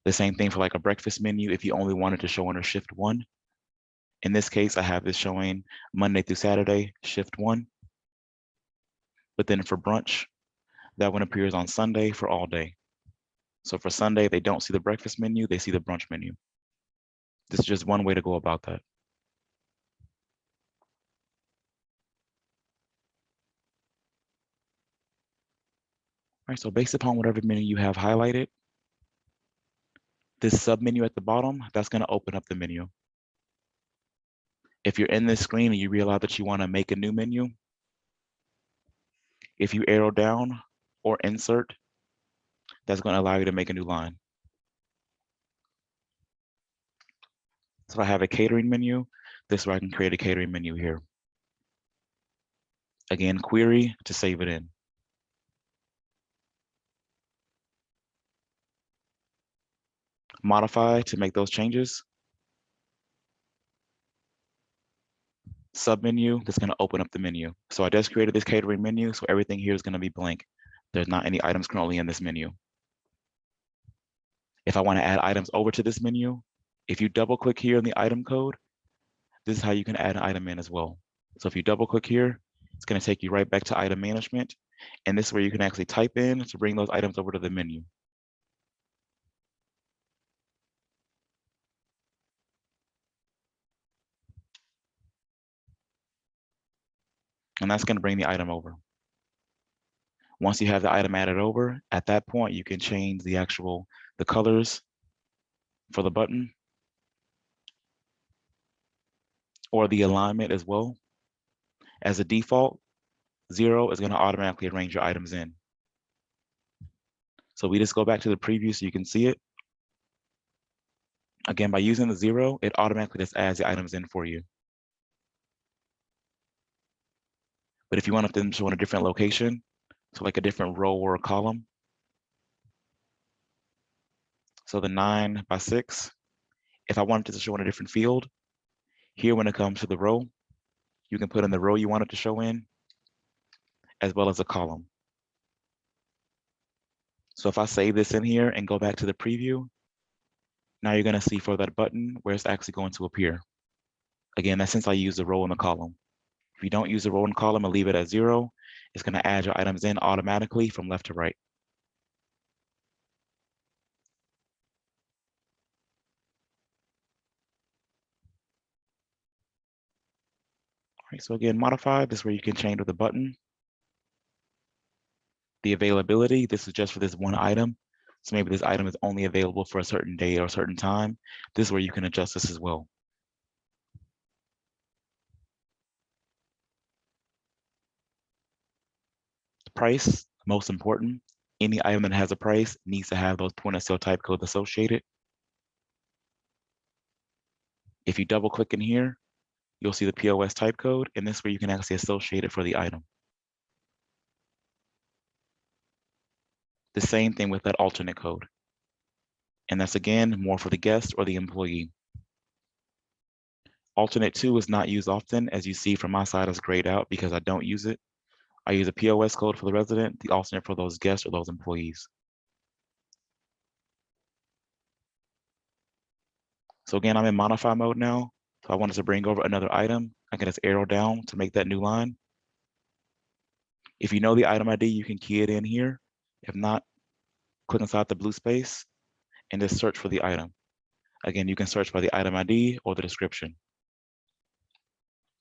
The same thing for like a breakfast menu if you only wanted to show under shift 1. In this case, I have this showing Monday through Saturday, shift 1. But then for brunch, that one appears on Sunday for all day. So for Sunday, they don't see the breakfast menu, they see the brunch menu. This is just one way to go about that. All right, so based upon whatever menu you have highlighted, this submenu at the bottom, that's going to open up the menu. If you're in this screen and you realize that you want to make a new menu, if you arrow down or insert, that's going to allow you to make a new line. So I have a catering menu. This is where I can create a catering menu here. Again, query to save it in. Modify to make those changes. Submenu, that's going to open up the menu. So I just created this catering menu, so everything here is going to be blank. There's not any items currently in this menu. If I want to add items over to this menu, if you double click here in the item code, this is how you can add an item in as well. So if you double click here, it's going to take you right back to item management. And this is where you can actually type in to bring those items over to the menu. And that's going to bring the item over. Once you have the item added over, at that point, you can change the colors for the button or the alignment as well. As a default, 0 is going to automatically arrange your items in. So we just go back to the preview so you can see it. Again, by using the 0, it automatically just adds the items in for you. But if you want them to show in a different location, so like a different row or a column, so the 9x6, if I wanted it to show in a different field, here when it comes to the row, you can put in the row you want it to show in, as well as a column. So if I save this in here and go back to the preview, now you're gonna see for that button where it's actually going to appear. Again, that's since I use the row and the column. If you don't use the row and column and leave it at 0, it's gonna add your items in automatically from left to right. All right, so again, modify, this is where you can change with the button. The availability, this is just for this one item. So maybe this item is only available for a certain day or a certain time. This is where you can adjust this as well. The price, most important. Any item that has a price needs to have those point of sale type codes associated. If you double click in here, you'll see the POS type code, and this is where you can actually associate it for the item. The same thing with that alternate code. And that's again, more for the guest or the employee. Alternate 2 is not used often, as you see from my side is grayed out because I don't use it. I use a POS code for the resident, the alternate for those guests or those employees. So again, I'm in modify mode now. So I wanted to bring over another item. I can just arrow down to make that new line. If you know the item ID, you can key it in here. If not, click inside the blue space and just search for the item. Again, you can search by the item ID or the description.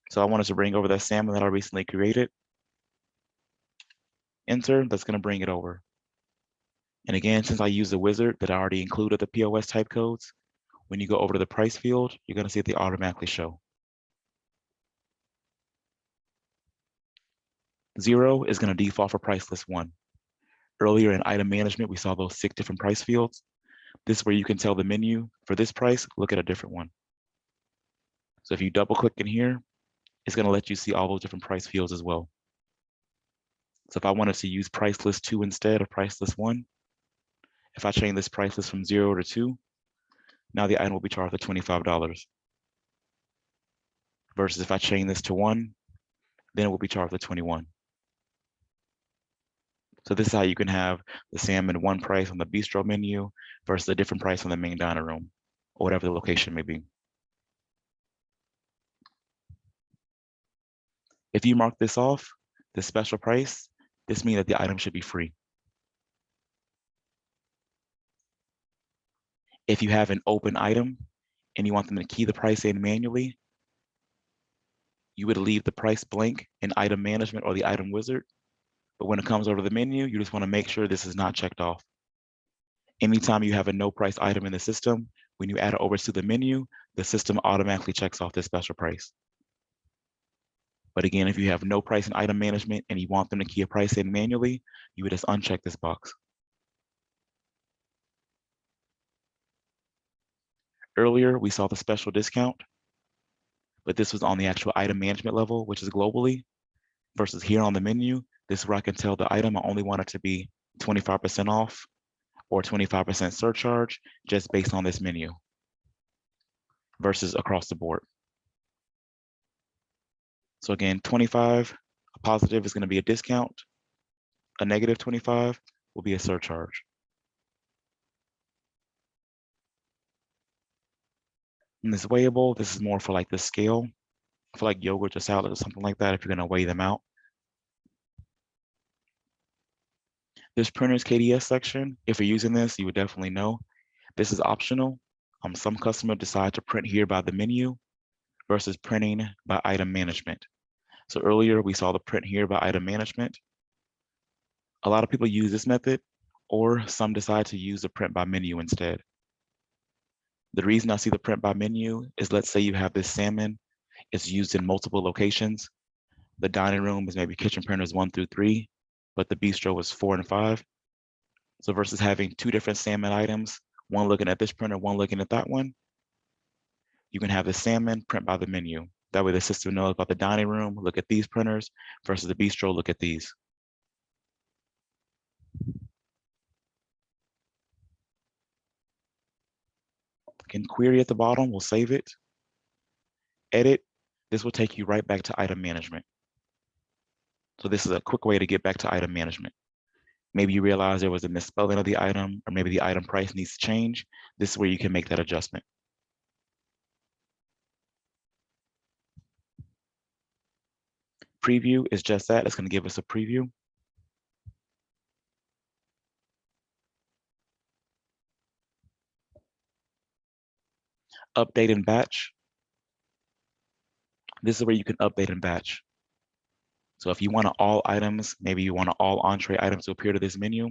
So I wanted to bring over that salmon that I recently created. Enter, that's gonna bring it over. And again, since I use the wizard that I already included the POS type codes, when you go over to the price field, you're gonna see they automatically show. 0 is gonna default for price list 1. Earlier in item management, we saw those 6 different price fields. This is where you can tell the menu, for this price, look at a different one. So if you double click in here, it's gonna let you see all those different price fields as well. So if I wanted to use price list 2 instead of price list 1, if I change this price list from 0 to 2, now the item will be charged at $25. Versus if I change this to 1, then it will be charged at 21. So this is how you can have the salmon one price on the bistro menu versus a different price on the main dining room, or whatever the location may be. If you mark this off, the special price, this means that the item should be free. If you have an open item and you want them to key the price in manually, you would leave the price blank in item management or the item wizard. But when it comes over the menu, you just want to make sure this is not checked off. Anytime you have a no price item in the system, when you add it over to the menu, the system automatically checks off this special price. But again, if you have no price in item management and you want them to key a price in manually, you would just uncheck this box. Earlier, we saw the special discount, but this was on the actual item management level, which is globally, versus here on the menu, this is where I can tell the item I only want it to be 25% off or 25% surcharge just based on this menu versus across the board. So again, 25, a positive is going to be a discount. A negative 25 will be a surcharge. And this weighable, this is more for like the scale, for like yogurt or salad or something like that, if you're going to weigh them out. This printer's KDS section, if you're using this, you would definitely know. This is optional. Some customers decide to print here by the menu versus printing by item management. So earlier we saw the print here by item management. A lot of people use this method, or some decide to use the print by menu instead. The reason I see the print by menu is, let's say you have this salmon, it's used in multiple locations. The dining room is maybe kitchen printers 1 through 3, but the bistro is 4 and 5. So versus having two different salmon items, one looking at this printer, one looking at that one, you can have the salmon print by the menu. That way the system knows about the dining room, look at these printers, versus the bistro, look at these. Can query at the bottom, we'll save it. Edit, this will take you right back to item management. So this is a quick way to get back to item management. Maybe you realize there was a misspelling of the item, or maybe the item price needs to change. This is where you can make that adjustment. Preview is just that, it's gonna give us a preview. Update and batch. This is where you can update and batch. So if you want all items, maybe you want all entree items to appear to this menu.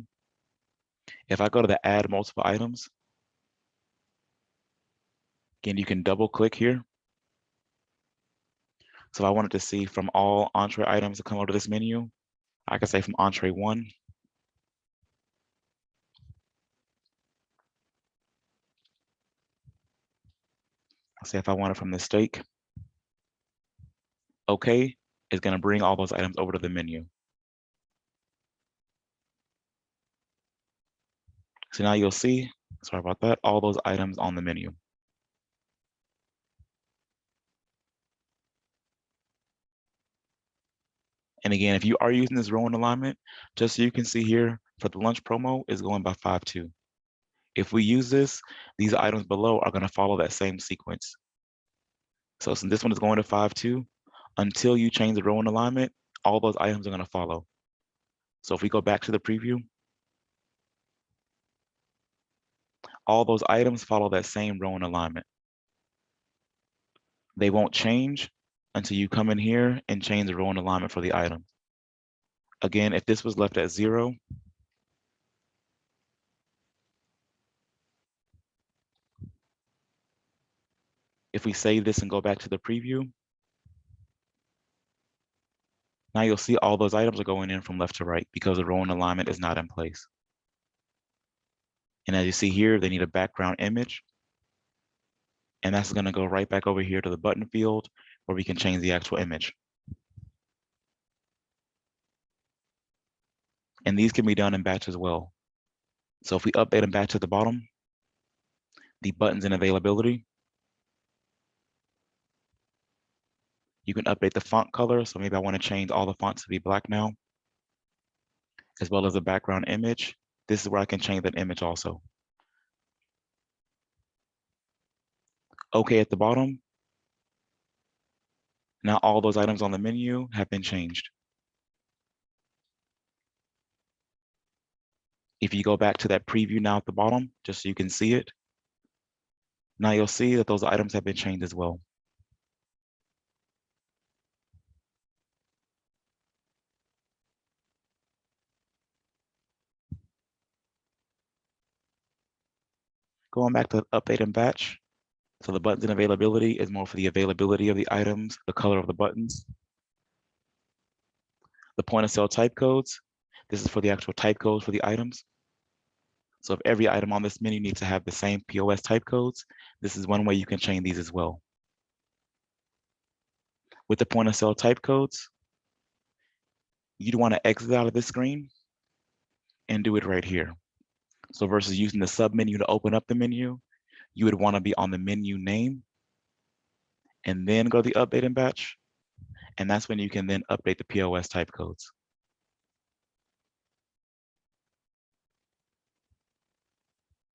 If I go to the add multiple items, again, you can double click here. So if I wanted to see from all entree items to come over to this menu, I can say from entree 1. I'll say if I want it from the steak. Okay, is gonna bring all those items over to the menu. So now you'll see, sorry about that, all those items on the menu. And again, if you are using this row in alignment, just so you can see here, for the lunch promo is going by 5-2. If we use this, these items below are gonna follow that same sequence. So since this one is going to 5-2, until you change the row in alignment, all those items are gonna follow. So if we go back to the preview, all those items follow that same row in alignment. They won't change until you come in here and change the row in alignment for the item. Again, if this was left at 0, if we save this and go back to the preview, now you'll see all those items are going in from left to right because the row in alignment is not in place. And as you see here, they need a background image. And that's gonna go right back over here to the button field where we can change the actual image. And these can be done in batch as well. So if we update and batch at the bottom, the buttons and availability, you can update the font color. So maybe I want to change all the fonts to be black now, as well as the background image. This is where I can change that image also. Okay at the bottom. Now all those items on the menu have been changed. If you go back to that preview now at the bottom, just so you can see it, now you'll see that those items have been changed as well. Going back to update and batch. So the buttons and availability is more for the availability of the items, the color of the buttons. The point of sale type codes, this is for the actual type codes for the items. So if every item on this menu needs to have the same POS type codes, this is one way you can change these as well. With the point of sale type codes, you'd want to exit out of this screen and do it right here. So versus using the sub menu to open up the menu, you would want to be on the menu name and then go to the update and batch. And that's when you can then update the POS type codes.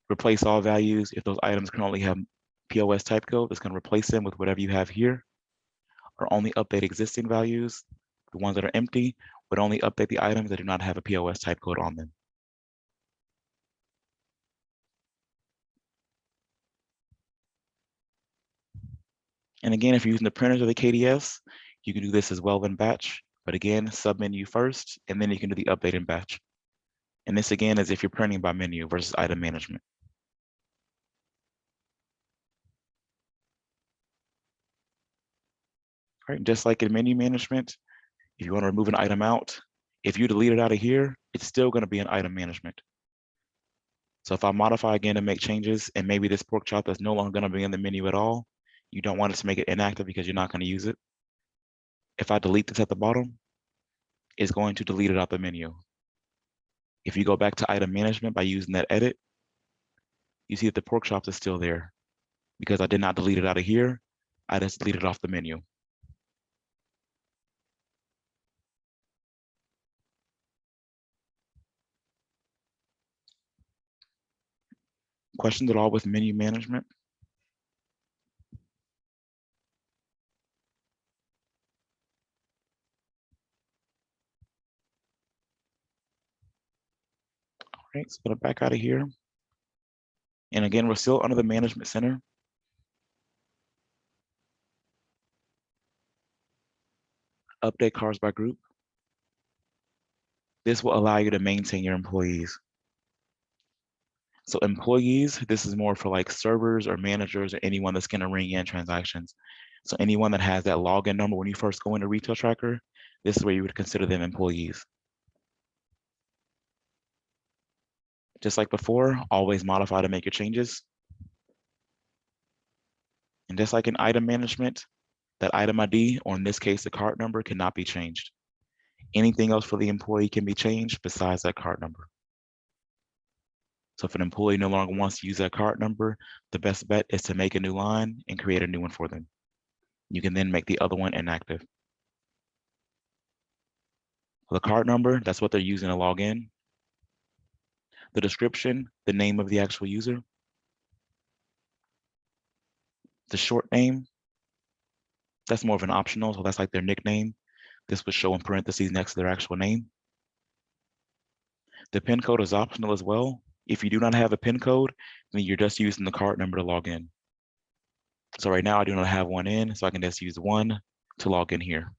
Replace all values. If those items currently have POS type code, it's going to replace them with whatever you have here, or only update existing values. The ones that are empty would only update the items that do not have a POS type code on them. And again, if you're using the printers or the KDS, you can do this as well in batch. But again, submenu first, and then you can do the update in batch. And this again is if you're printing by menu versus item management. All right, just like in menu management, if you want to remove an item out, if you delete it out of here, it's still going to be in item management. So if I modify again to make changes, and maybe this pork chop is no longer going to be in the menu at all, you don't want it to make it inactive because you're not going to use it. If I delete this at the bottom, it's going to delete it out the menu. If you go back to item management by using that edit, you see that the pork chop is still there because I did not delete it out of here. I just deleted it off the menu. Questions at all with menu management? All right, so I'm gonna back out of here. And again, we're still under the management center. Update cars by group. This will allow you to maintain your employees. So employees, this is more for like servers or managers or anyone that's gonna ring in transactions. So anyone that has that login number when you first go into Retail Tracker, this is where you would consider them employees. Just like before, always modify to make your changes. And just like in item management, that item ID, or in this case, the cart number, cannot be changed. Anything else for the employee can be changed besides that cart number. So if an employee no longer wants to use that cart number, the best bet is to make a new line and create a new one for them. You can then make the other one inactive. The cart number, that's what they're using to log in. The description, the name of the actual user. The short name, that's more of an optional, so that's like their nickname. This would show in parentheses next to their actual name. The PIN code is optional as well. If you do not have a PIN code, then you're just using the cart number to log in. So right now I do not have one in, so I can just use one to log in here.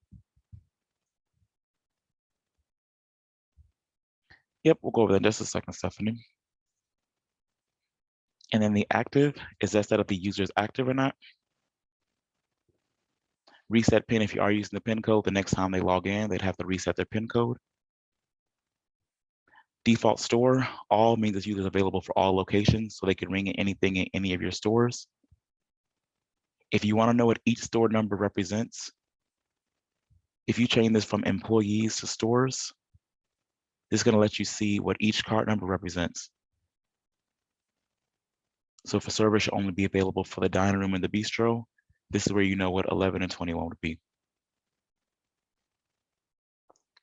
Yep, we'll go over that in just a second, Stephanie. And then the active is that if the user is active or not. Reset PIN, if you are using the PIN code, the next time they log in, they'd have to reset their PIN code. Default store, all means this user is available for all locations, so they can ring in anything in any of your stores. If you want to know what each store number represents, if you change this from employees to stores, this is going to let you see what each cart number represents. So if a server should only be available for the dining room and the bistro, this is where you know what 11 and 21 would be.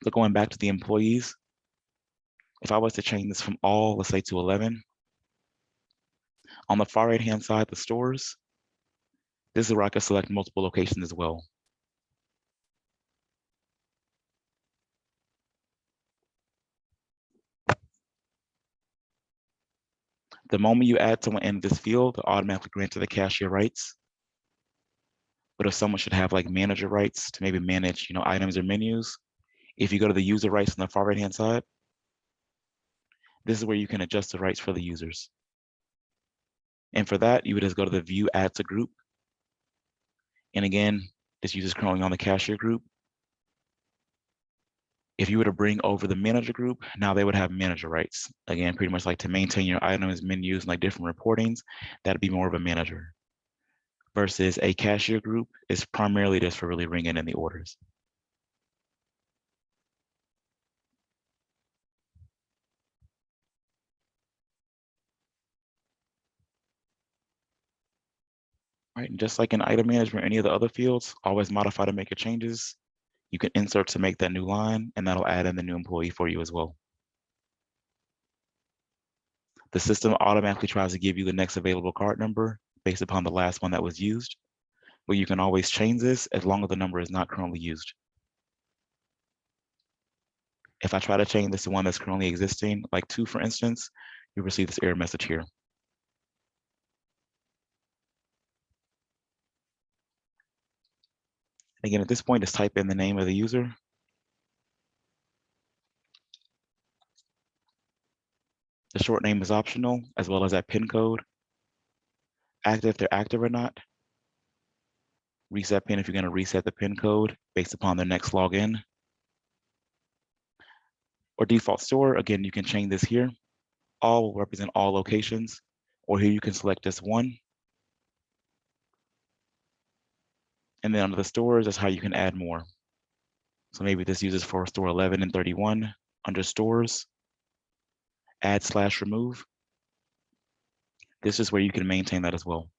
So going back to the employees, if I was to change this from all, let's say to 11, on the far right-hand side, the stores, this is where I can select multiple locations as well. The moment you add someone in this field, they're automatically granted the cashier rights. But if someone should have like manager rights to maybe manage, items or menus, if you go to the user rights on the far right-hand side, this is where you can adjust the rights for the users. And for that, you would just go to the view add to group. And again, this user is currently on the cashier group. If you were to bring over the manager group, now they would have manager rights. Again, pretty much like to maintain your items, menus, and like different reportings, that'd be more of a manager. Versus a cashier group is primarily just for really ringing in the orders. Right, and just like in item management or any of the other fields, always modify to make your changes. You can insert to make that new line, and that'll add in the new employee for you as well. The system automatically tries to give you the next available card number based upon the last one that was used, but you can always change this as long as the number is not currently used. If I try to change this to one that's currently existing, like 2, for instance, you'll receive this error message here. Again, at this point, just type in the name of the user. The short name is optional, as well as that PIN code. Active if they're active or not. Reset PIN if you're going to reset the PIN code based upon their next login. Or default store, again, you can change this here. All will represent all locations, or here you can select just one. And then under the stores, that's how you can add more. So maybe this uses for store 11 and 31. Under stores, add/remove. This is where you can maintain that as well.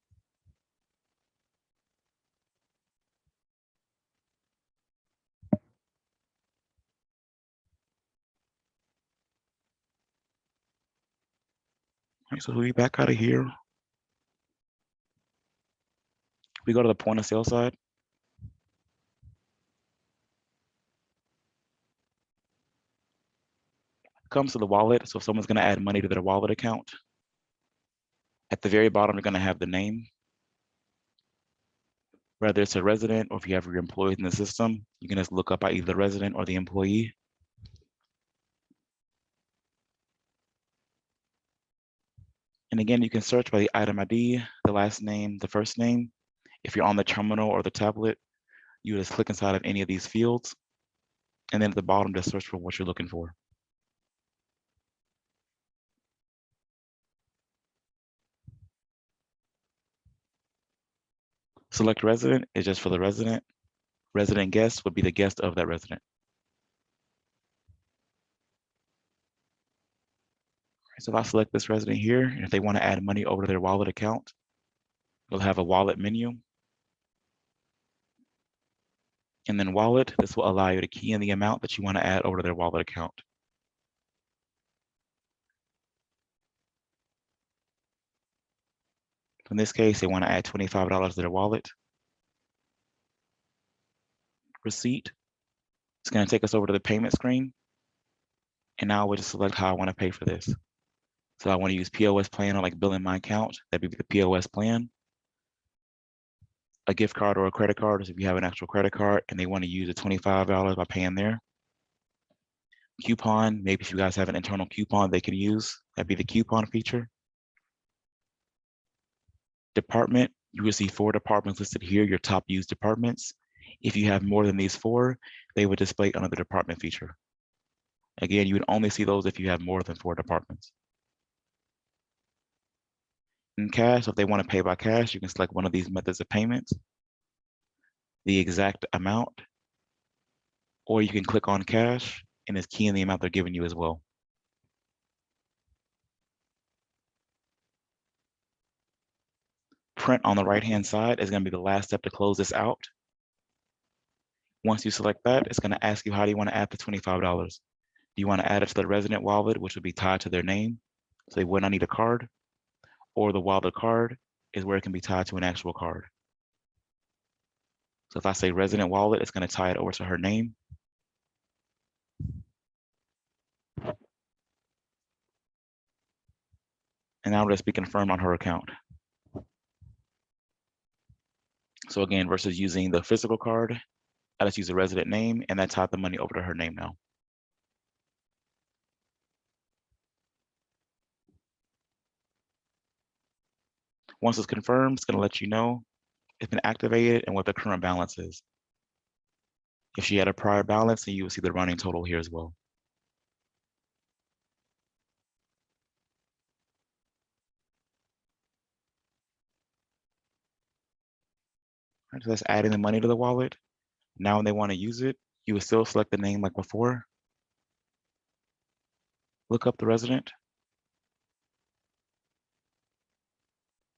All right, so we back out of here. We go to the point of sale side. Comes to the wallet. So if someone's going to add money to their wallet account, at the very bottom, you're going to have the name. Whether it's a resident or if you have your employees in the system, you can just look up by either the resident or the employee. And again, you can search by the item ID, the last name, the first name. If you're on the terminal or the tablet, you just click inside of any of these fields. And then at the bottom, just search for what you're looking for. Select resident is just for the resident. Resident guest would be the guest of that resident. So if I select this resident here, and if they want to add money over to their wallet account, you'll have a wallet menu. And then wallet, this will allow you to key in the amount that you want to add over to their wallet account. In this case, they want to add $25 to their wallet. Receipt. It's going to take us over to the payment screen. And now we'll just select how I want to pay for this. So I want to use POS plan or like billing my account. That'd be the POS plan. A gift card or a credit card is if you have an actual credit card and they want to use the $25 by paying there. Coupon, maybe if you guys have an internal coupon they can use, that'd be the coupon feature. Department, you will see 4 departments listed here, your top used departments. If you have more than these 4, they would display under the department feature. Again, you would only see those if you have more than 4 departments. In cash, if they want to pay by cash, you can select one of these methods of payments, the exact amount, or you can click on cash and it's key in the amount they're giving you as well. Print on the right-hand side is going to be the last step to close this out. Once you select that, it's going to ask you, how do you want to add the $25? Do you want to add it to the resident wallet, which would be tied to their name? So they would not need a card, or the wallet card is where it can be tied to an actual card. So if I say resident wallet, it's going to tie it over to her name. And now let's be confirmed on her account. So again, versus using the physical card, I just use the resident name and that tied the money over to her name now. Once it's confirmed, it's going to let you know it's been activated and what the current balance is. If she had a prior balance, then you will see the running total here as well. Right, so that's adding the money to the wallet. Now when they want to use it, you would still select the name like before. Look up the resident.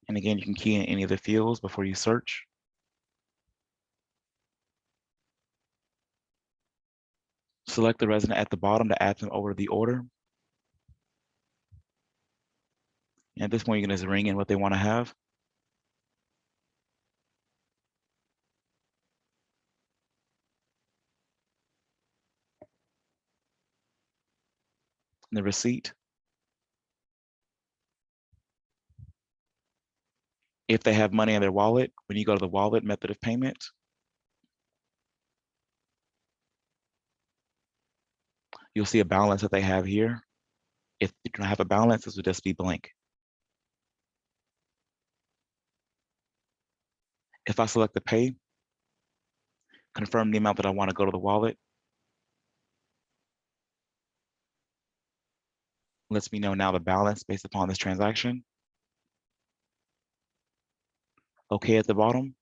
And again, you can key in any of the fields before you search. Select the resident at the bottom to add them over to the order. And at this point, you're going to ring in what they want to have. And the receipt. If they have money in their wallet, when you go to the wallet method of payment, you'll see a balance that they have here. If you don't have a balance, this would just be blank. If I select the pay, confirm the amount that I want to go to the wallet, lets me know now the balance based upon this transaction. Okay at the bottom.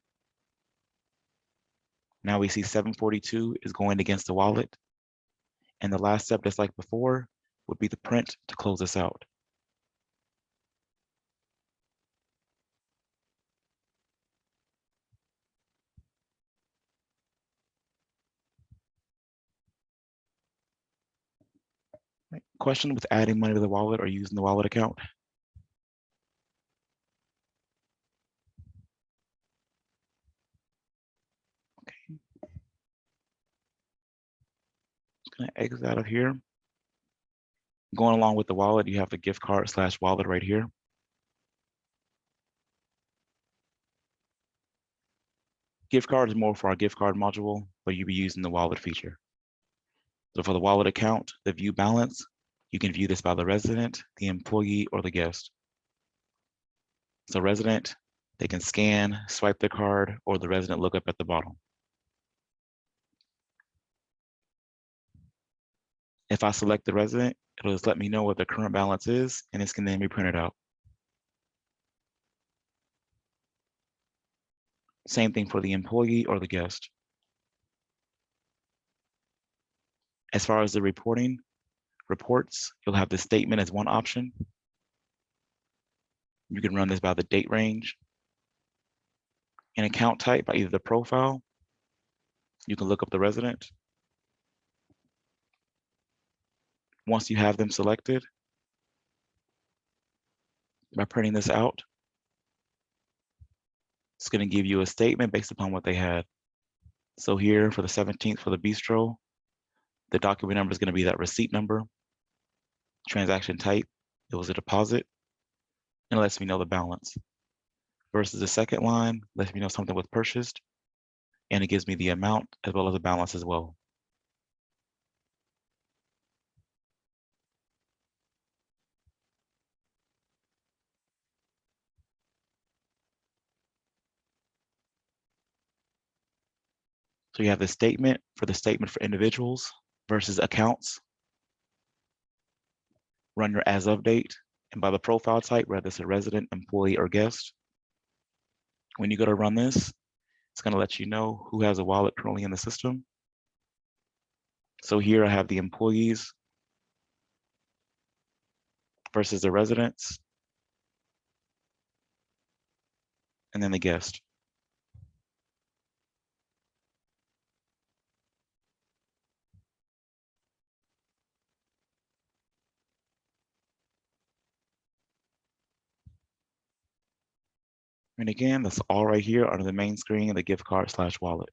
Now we see 742 is going against the wallet. And the last step, just like before, would be the print to close this out. Right. Question with adding money to the wallet or using the wallet account? Okay. Just gonna exit out of here. Going along with the wallet, you have the gift card / wallet right here. Gift card is more for our gift card module, but you'll be using the wallet feature. So for the wallet account, the view balance, you can view this by the resident, the employee, or the guest. So resident, they can scan, swipe their card, or the resident look up at the bottom. If I select the resident, it'll just let me know what the current balance is, and this can then be printed out. Same thing for the employee or the guest. As far as the reports, you'll have the statement as one option. You can run this by the date range. An account type by either the profile. You can look up the resident. Once you have them selected, by printing this out, it's going to give you a statement based upon what they had. So here for the 17th for the bistro, the document number is going to be that receipt number. Transaction type, it was a deposit, and it lets me know the balance. Versus the second line, lets me know something was purchased, and it gives me the amount as well as the balance as well. So you have the statement for individuals versus accounts. Run your as of date, and by the profile type, whether it's a resident, employee, or guest. When you go to run this, it's going to let you know who has a wallet currently in the system. So here I have the employees versus the residents, and then the guest. And again, that's all right here under the main screen, the gift card / wallet.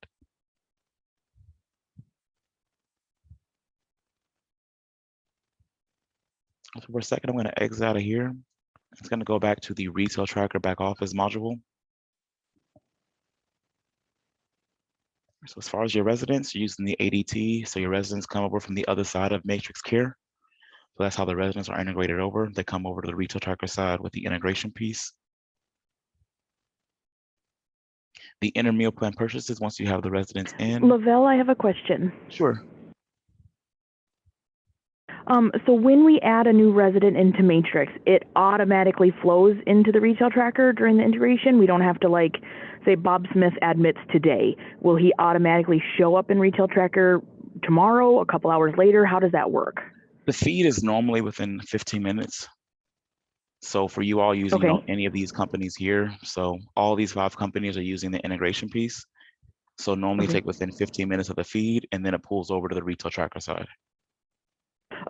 So for a second, I'm going to exit out of here. It's going to go back to the retail tracker back office module. So as far as your residents, you're using the ADT. So your residents come over from the other side of Matrix Care. So that's how the residents are integrated over. They come over to the retail tracker side with the integration piece. The inner meal plan purchases, once you have the residents in. Lavelle, I have a question. Sure. So when we add a new resident into Matrix, it automatically flows into the retail tracker during the integration. We don't have to, like, say Bob Smith admits today. Will he automatically show up in retail tracker tomorrow, a couple hours later? How does that work? The feed is normally within 15 minutes. So for you all using any of these companies here, so all these 5 companies are using the integration piece. So normally take within 15 minutes of the feed, and then it pulls over to the retail tracker side.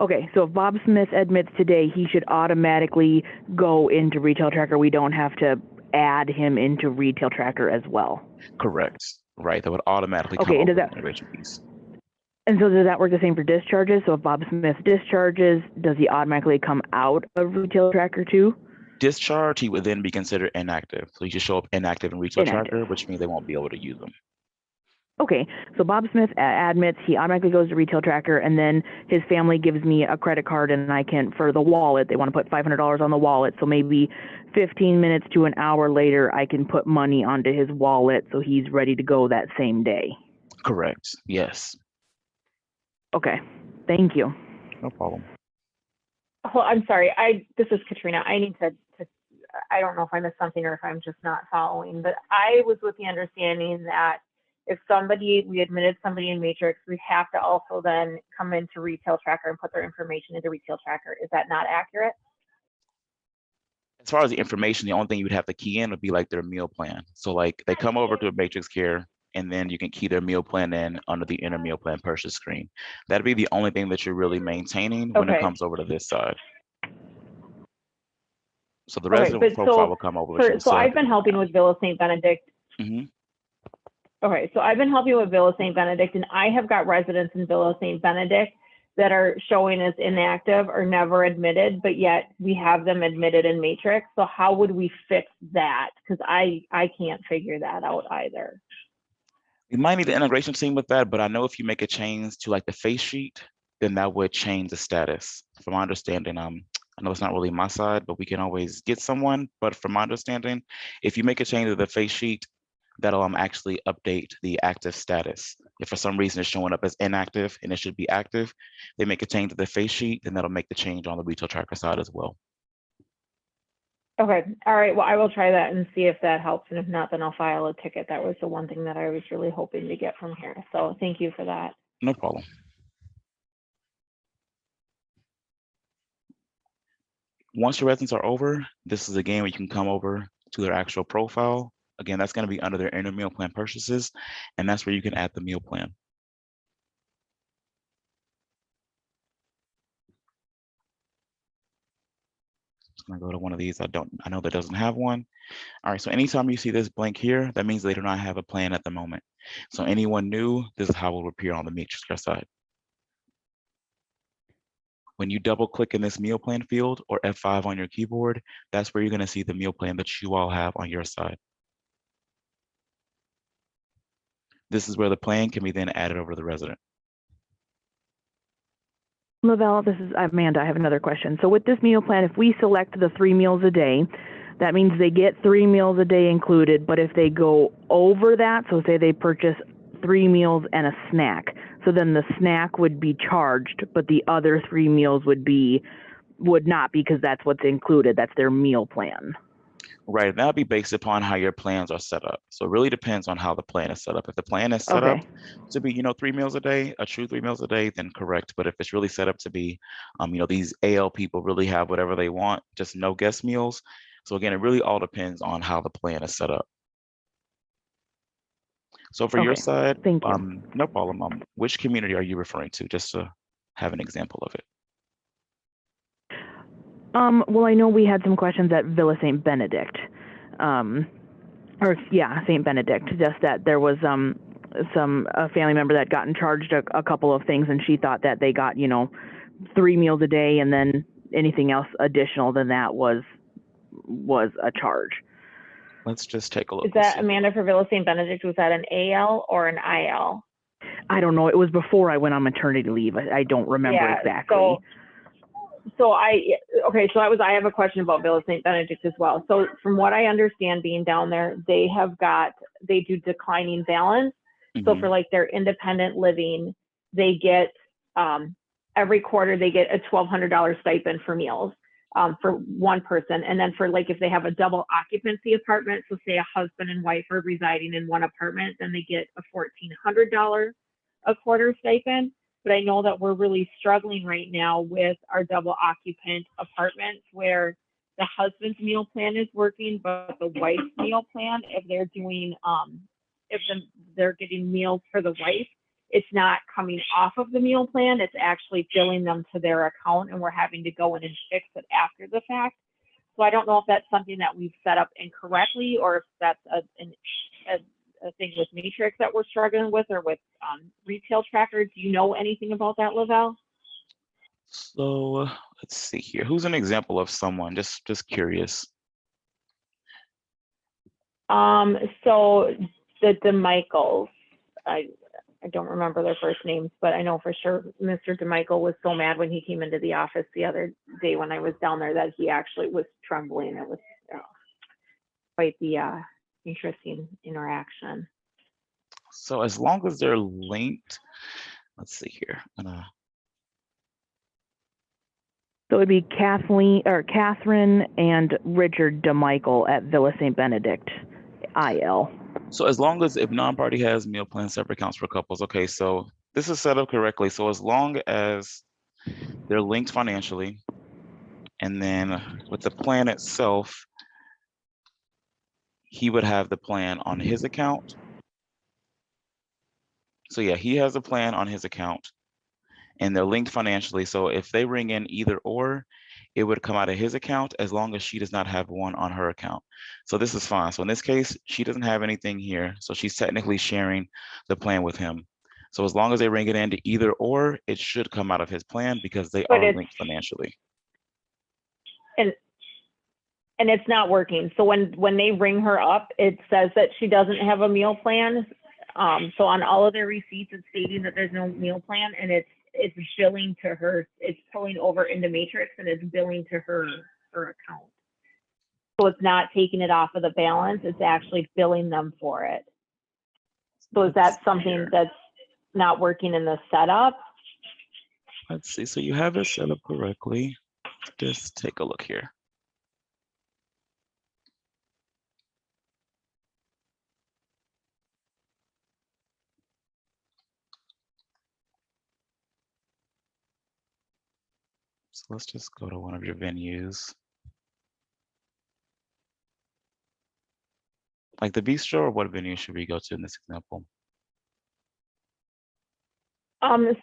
Okay, so if Bob Smith admits today, he should automatically go into retail tracker. We don't have to add him into retail tracker as well. Correct. Right. That would automatically come over the integration piece. And so does that work the same for discharges? So if Bob Smith discharges, does he automatically come out of retail tracker too? Discharge, he would then be considered inactive. So he just show up inactive in retail tracker, which means they won't be able to use them. Okay, so Bob Smith admits, he automatically goes to retail tracker, and then his family gives me a credit card, and I can, for the wallet, they want to put $500 on the wallet, so maybe 15 minutes to an hour later, I can put money onto his wallet so he's ready to go that same day. Correct, yes. Okay, thank you. No problem. Oh, I'm sorry. This is Katrina. I need to, I don't know if I missed something or if I'm just not following, but I was with the understanding that if we admitted somebody in Matrix, we have to also then come into Retail Tracker and put their information into Retail Tracker. Is that not accurate? As far as the information, the only thing you would have to key in would be like their meal plan. So like they come over to a Matrix Care, and then you can key their meal plan in under the inner meal plan purchase screen. That'd be the only thing that you're really maintaining when it comes over to this side. So the resident profile will come over to the so side. I've been helping with Villa St. Benedict. Okay, so I've been helping with Villa St. Benedict, and I have got residents in Villa St. Benedict that are showing as inactive or never admitted, but yet we have them admitted in Matrix. So how would we fix that? Because I can't figure that out either. You might need an integration team with that, but I know if you make a change to like the face sheet, then that would change the status. From my understanding, I know it's not really my side, but we can always get someone. But from my understanding, if you make a change to the face sheet, that'll actually update the active status. If for some reason it's showing up as inactive and it should be active, they make a change to the face sheet, then that'll make the change on the Retail Tracker side as well. Okay, all right, well, I will try that and see if that helps, and if not, then I'll file a ticket. That was the one thing that I was really hoping to get from here, so thank you for that. No problem. Once your residents are over, this is again where you can come over to their actual profile. Again, that's going to be under their inner meal plan purchases, and that's where you can add the meal plan. I'm gonna go to one of these. I know that doesn't have one. All right, so anytime you see this blank here, that means they do not have a plan at the moment. So anyone new, this is how it will appear on the Matrix Care side. When you double click in this meal plan field or F5 on your keyboard, that's where you're gonna see the meal plan that you all have on your side. This is where the plan can be then added over to the resident. Lavelle, this is Amanda. I have another question. So with this meal plan, if we select the 3 meals a day, that means they get 3 meals a day included, but if they go over that, so say they purchase 3 meals and a snack, so then the snack would be charged, but the other 3 meals would not, because that's what's included. That's their meal plan. Right, that'll be based upon how your plans are set up. So it really depends on how the plan is set up. If the plan is set up to be, 3 meals a day, a true 3 meals a day, then correct. But if it's really set up to be, these AL people really have whatever they want, just no guest meals. So again, it really all depends on how the plan is set up. So for your side, thank you. No problem. Which community are you referring to, just to have an example of it? Well, I know we had some questions at Villa St. Benedict, St. Benedict, just that there was a family member that gotten charged a couple of things, and she thought that they got 3 meals a day, and then anything else additional than that was a charge. Let's just take a look. Is that Amanda for Villa St. Benedict? Was that an AL or an IL? I don't know. It was before I went on maternity leave. I don't remember exactly. So I have a question about Villa St. Benedict as well. So from what I understand, being down there, they do declining balance. So for like their independent living, they get every quarter they get a $1,200 stipend for meals for one person. And then for like if they have a double occupancy apartment, so say a husband and wife are residing in one apartment, then they get a $1,400 a quarter stipend. But I know that we're really struggling right now with our double occupant apartments where the husband's meal plan is working, but the wife's meal plan, if they're doing, they're getting meals for the wife, it's not coming off of the meal plan. It's actually billing them to their account, and we're having to go in and fix it after the fact. So I don't know if that's something that we've set up incorrectly, or if that's a thing with Matrix that we're struggling with, or with Retail Tracker. Do you know anything about that, Lavelle? So let's see here. Who's an example of someone? Just curious. So the DeMichaels, I don't remember their first names, but I know for sure Mr. DeMichael was so mad when he came into the office the other day when I was down there that he actually was trembling. It was quite the interesting interaction. So as long as they're linked, let's see here. So it would be Catherine and Richard DeMichael at Villa St. Benedict, IL. So as long as if non-party has meal plan, separate accounts for couples. Okay, so this is set up correctly. So as long as they're linked financially, and then with the plan itself, he would have the plan on his account. So yeah, he has a plan on his account and they're linked financially. So if they ring in either or, it would come out of his account as long as she does not have one on her account. So this is fine. So in this case, she doesn't have anything here. So she's technically sharing the plan with him. So as long as they ring it into either or, it should come out of his plan because they are linked financially. And it's not working. So when they ring her up, it says that she doesn't have a meal plan. So on all of their receipts, it's stating that there's no meal plan, and it's billing to her. It's pulling over into Matrix, and it's billing to her account. So it's not taking it off of the balance. It's actually billing them for it. So is that something that's not working in the setup? Let's see. So you have it set up correctly. Just take a look here. So let's just go to one of your venues. Like the bistro, or what venue should we go to in this example?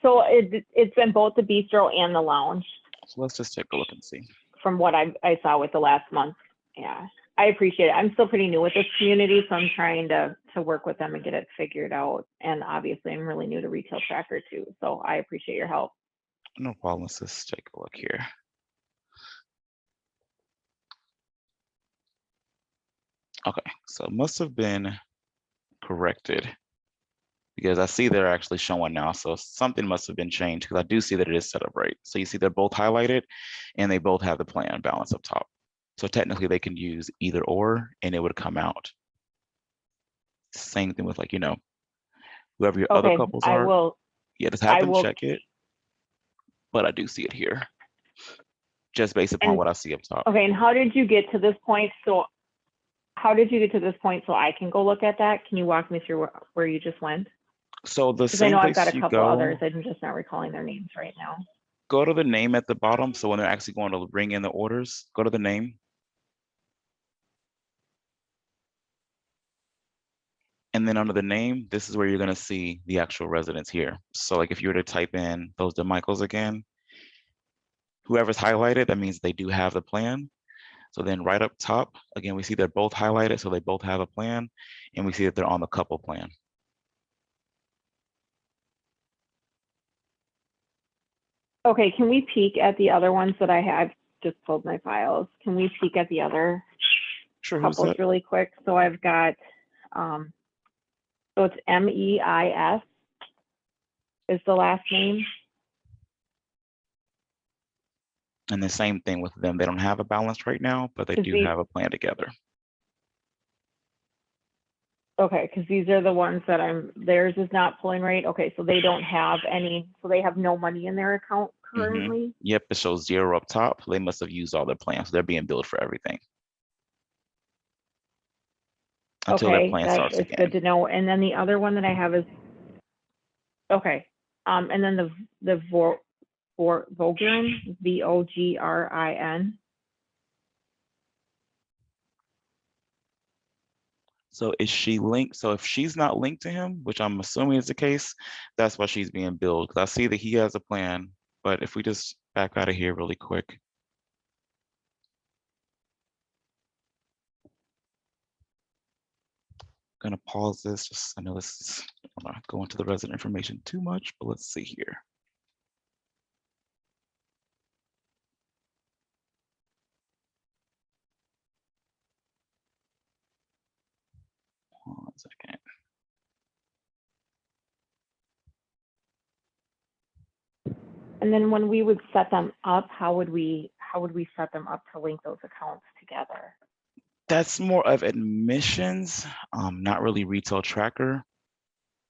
So it's been both the bistro and the lounge. So let's just take a look and see. From what I saw with the last month. Yeah, I appreciate it. I'm still pretty new with this community, so I'm trying to work with them and get it figured out. And obviously I'm really new to Retail Tracker too. So I appreciate your help. No problem. Let's just take a look here. Okay, so it must have been corrected because I see they're actually showing now. So something must have been changed because I do see that it is set up right. So you see they're both highlighted and they both have the plan balance up top. So technically they can use either or and it would come out. Same thing with, like, you know, whoever your other couples are. I will. Yeah, just have them check it. But I do see it here, just based upon what I see up top. Okay, and how did you get to this point? So how did you get to this point so I can go look at that? Can you walk me through where you just went? So the Because I know same I've got place a you couple go, others. I'm just not recalling their names right now. go to the name at the bottom. So when they're actually going to bring in the orders, go to the name. And then under the name, this is where you're gonna see the actual residents here. So like if you were to type in those DeMichaels again, whoever's highlighted, that means they do have the plan. So then right up top, again, we see they're both highlighted, so they both have a plan, and we see that they're on the couple plan. Okay, can we peek at the other ones that I have? Just pulled my files. Can we peek at the other couples really quick? So I've got, so it's MEIS is the last name. And the same thing with them. They don't have a balance right now, but they do have a plan together. Okay, because these are the ones that theirs is not pulling right. Okay, so they don't have any, so they have no money in their account currently? Yep, it shows 0 up top. They must have used all their plans. So they're being billed for everything. Until their plan starts again. It's good to know. And then the other one that I have is, okay, and then the Vogrin, VOGRIN. So is she linked? So if she's not linked to him, which I'm assuming is the case, that's why she's being billed. Because I see that he has a plan, but if we just back out of here really quick. I'm gonna pause this, just I know this is, I'm not going into the resident information too much, but let's see here. One second. And then when we would set them up, how would we set them up to link those accounts together? That's more of admissions, not really retail tracker,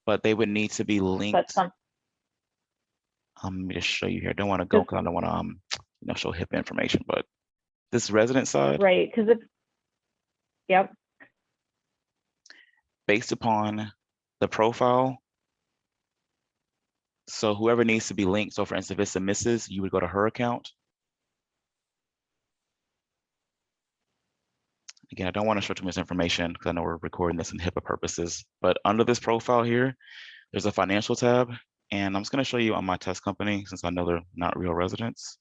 but they would need to be linked. Let me just show you here. I don't want to go because I don't want to show HIPAA information. But this resident side, Right, because it's, yep. based upon the profile, so whoever needs to be linked, so for instance, if it's a Mrs., you would go to her account. Again, I don't want to show too much information because I know we're recording this in HIPAA purposes, but under this profile here, there's a financial tab, and I'm just going to show you on my test company since I know they're not real residents.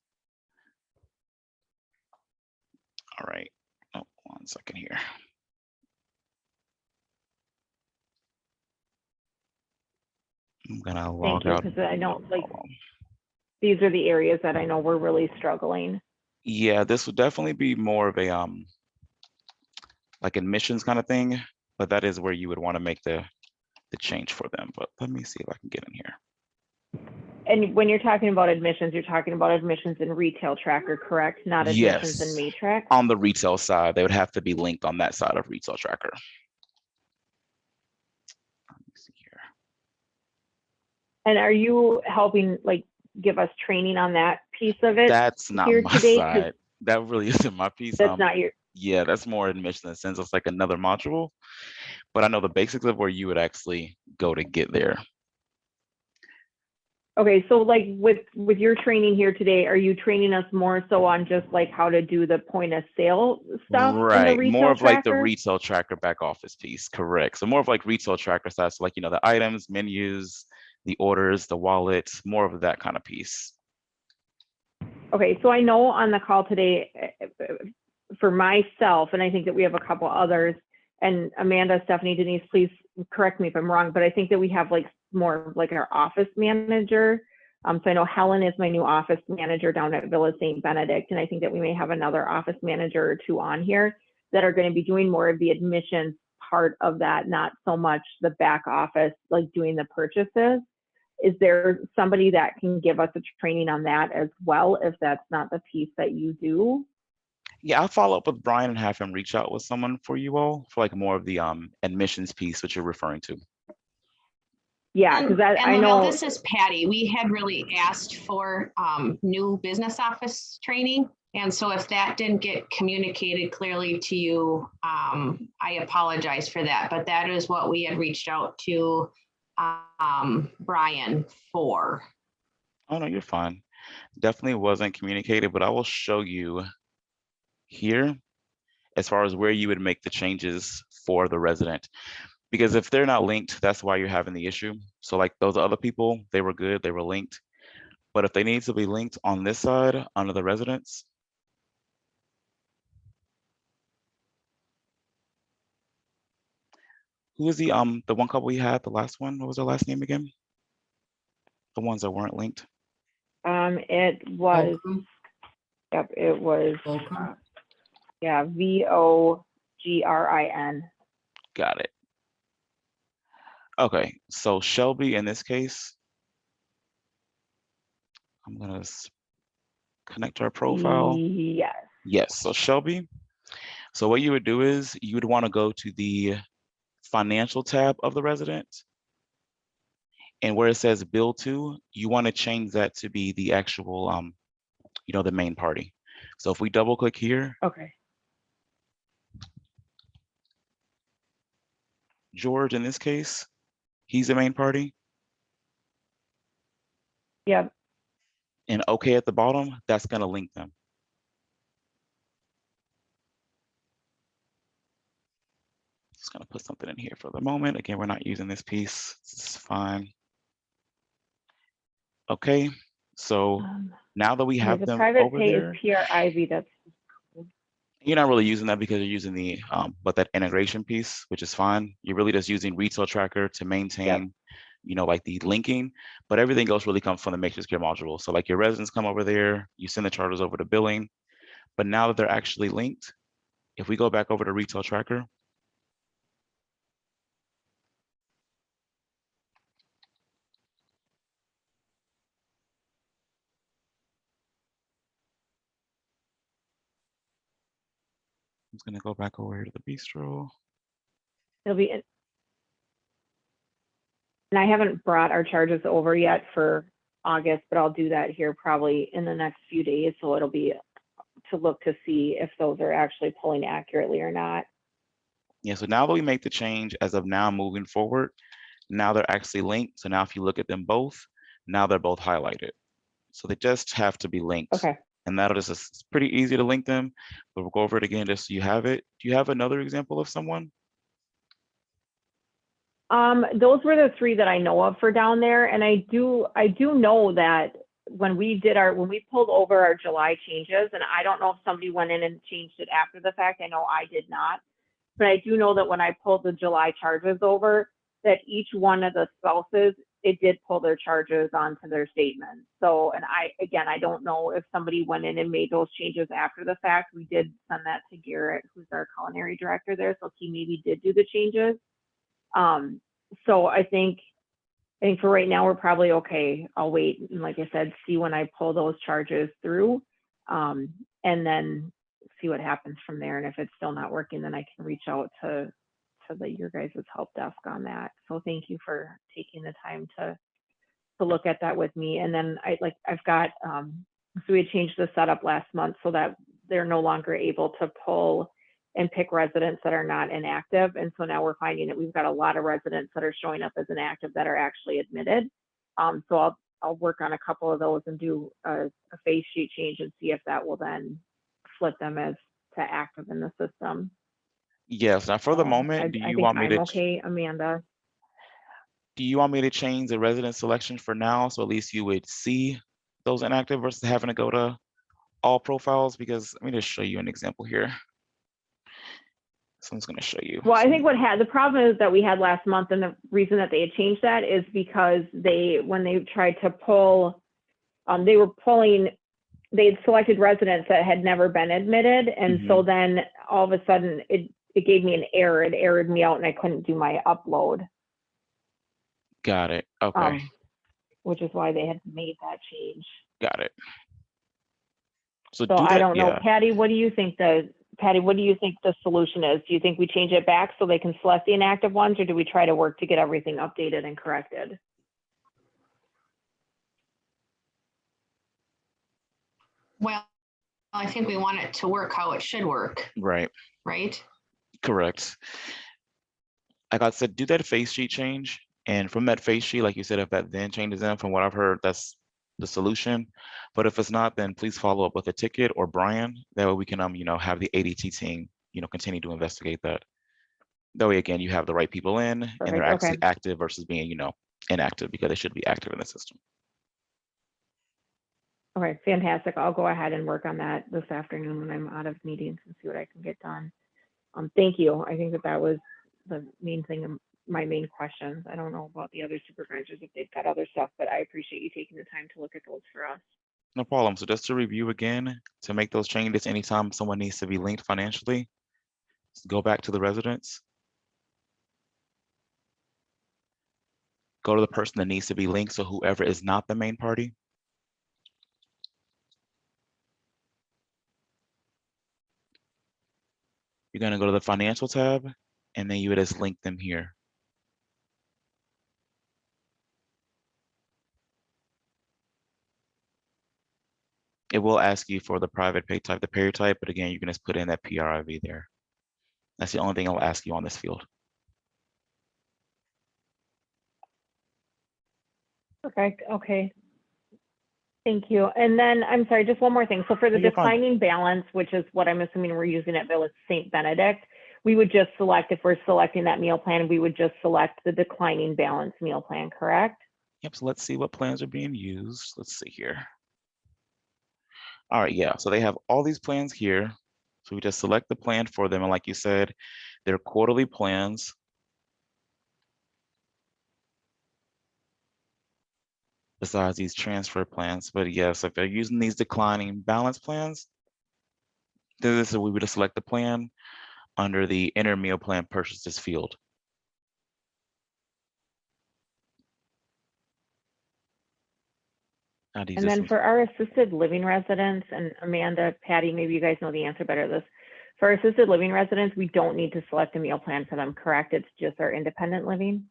All right, oh, 1 second here. I'm gonna log out. Because I know, like, these are the areas that I know we're really struggling. Yeah, this would definitely be more of a like admissions kind of thing, but that is where you would want to make the change for them. But let me see if I can get in here. And when you're talking about admissions, you're talking about admissions in Retail Tracker, correct? Not admissions in Matrix? On the retail side, they would have to be linked on that side of Retail Tracker. Let me see here. And are you helping, like, give us training on that piece of it? That's not here my today? side. That really isn't my piece. That's not your. Yeah, that's more admission in the sense it's like another module. But I know the basics of where you would actually go to get there. Okay, so like with your training here today, are you training us more so on just like how to do the point of sale stuff? Right, in the more of tracker? like the Retail Tracker back office piece, correct. So more of like Retail Tracker side, so like, the items, menus, the orders, the wallet, more of that kind of piece. Okay, so I know on the call today, for myself, and I think that we have a couple others, and Amanda, Stephanie, Denise, please correct me if I'm wrong, but I think that we have like more like our office manager. So I know Helen is my new office manager down at Villa St. Benedict, and I think that we may have another office manager or two on here that are going to be doing more of the admissions part of that, not so much the back office, like doing the purchases. Is there somebody that can give us a training on that as well, if that's not the piece that you do? Yeah, I'll follow up with Brian and have him reach out with someone for you all for like more of the admissions piece that you're referring to. Yeah, because I know this is Patty. We had really asked for new business office training. And so if that didn't get communicated clearly to you, I apologize for that. But that is what we had reached out to Brian for. Oh, no, you're fine. Definitely wasn't communicated, but I will show you here as far as where you would make the changes for the resident. Because if they're not linked, that's why you're having the issue. So like those other people, they were good, they were linked. But if they need to be linked on this side under the residents, who was the one couple we had, the last one? What was their last name again? The ones that weren't linked. it was. Volcom. Yep, it was. Volcom. Yeah, VOGRIN. Got it. Okay, so Shelby in this case, I'm gonna connect our profile. Yes. Yes, so Shelby. So what you would do is you would want to go to the financial tab of the resident. And where it says bill to, you want to change that to be the actual, the main party. So if we double click here. Okay. George, in this case, he's the main party. Yep. And okay at the bottom, that's going to link them. Just going to put something in here for the moment. Again, we're not using this piece. This is fine. Okay, so now that we have them over there. Private pay is PRIV. That's. You're not really using that because you're using the but that integration piece, which is fine. You're really just using Retail Tracker to maintain, like the linking, but everything else really comes from the Matrix Care module. So like your residents come over there, you send the charters over to billing, but now that they're actually linked, if we go back over to Retail Tracker, I'm just gonna go back over here to the bistro. It'll be. And I haven't brought our charges over yet for August, but I'll do that here probably in the next few days. So it'll be to look to see if those are actually pulling accurately or not. Yeah, so now that we make the change as of now moving forward, now they're actually linked. So now if you look at them both, now they're both highlighted. So they just have to be linked. Okay. And that'll just, it's pretty easy to link them, but we'll go over it again just so you have it. Do you have another example of someone? Those were the three that I know of for down there. And I do know that when we pulled over our July changes, and I don't know if somebody went in and changed it after the fact. I know I did not, but I do know that when I pulled the July charges over, that each one of the spouses, it did pull their charges onto their statements. So, and I don't know if somebody went in and made those changes after the fact. We did send that to Garrett, who's our culinary director there. So he maybe did do the changes. So I think for right now, we're probably okay. I'll wait. And like I said, see when I pull those charges through, and then see what happens from there. And if it's still not working, then I can reach out to your guys' help desk on that. So thank you for taking the time to look at that with me. And then I've got, so we had changed the setup last month so that they're no longer able to pull and pick residents that are not inactive. And so now we're finding that we've got a lot of residents that are showing up as inactive that are actually admitted. So I'll work on a couple of those and do a face sheet change and see if that will then flip them as to active in the system. Yes. Now, for the moment, do you want me to? Okay, Amanda. Do you want me to change the resident selection for now, so at least you would see those inactive versus having to go to all profiles? Because let me just show you an example here. So I'm just going to show you. Well, I think the problem is that we had last month, and the reason that they had changed that is because when they tried to pull, they had selected residents that had never been admitted. And so then all of a sudden it gave me an error. It errored me out and I couldn't do my upload. Got it. Okay. Which is why they had made that change. Got it. So I don't know, Patty, what do you think the solution is? Do you think we change it back so they can select the inactive ones, or do we try to work to get everything updated and corrected? Well, I think we want it to work how it should work. Right. Right? Correct. Like I said, do that face sheet change. And from that face sheet, like you said, if that then changes in, from what I've heard, that's the solution. But if it's not, then please follow up with a ticket or Brian. That way we can, have the ADT team, continue to investigate that. That way, again, you have the right people in and they're actually active versus being, inactive, because they should be active in the system. Okay, fantastic. I'll go ahead and work on that this afternoon when I'm out of meetings and see what I can get done. Thank you. I think that was the main thing, my main questions. I don't know about the other supervisors if they've got other stuff, but I appreciate you taking the time to look at those for us. No problem. So just to review again, to make those changes anytime someone needs to be linked financially, go back to the residents. Go to the person that needs to be linked, so whoever is not the main party. You're going to go to the financial tab, and then you would just link them here. It will ask you for the private pay type, the payer type, but again, you can just put in that PRIV there. That's the only thing I'll ask you on this field. Okay. Thank you. And then, I'm sorry, just one more thing. So for the declining balance, which is what I'm assuming we're using at Village St. Benedict, we would just select, if we're selecting that meal plan, we would just select the declining balance meal plan, correct? Yep, so let's see what plans are being used. Let's see here. All right, yeah, so they have all these plans here. So we just select the plan for them. And like you said, they're quarterly plans. Besides these transfer plans. But yes, if they're using these declining balance plans, then this is where we would select the plan under the enter meal plan purchases field. And then for our assisted living residents, and Amanda, Patty, maybe you guys know the answer better to this. For our assisted living residents, we don't need to select a meal plan for them, correct? It's just our independent living?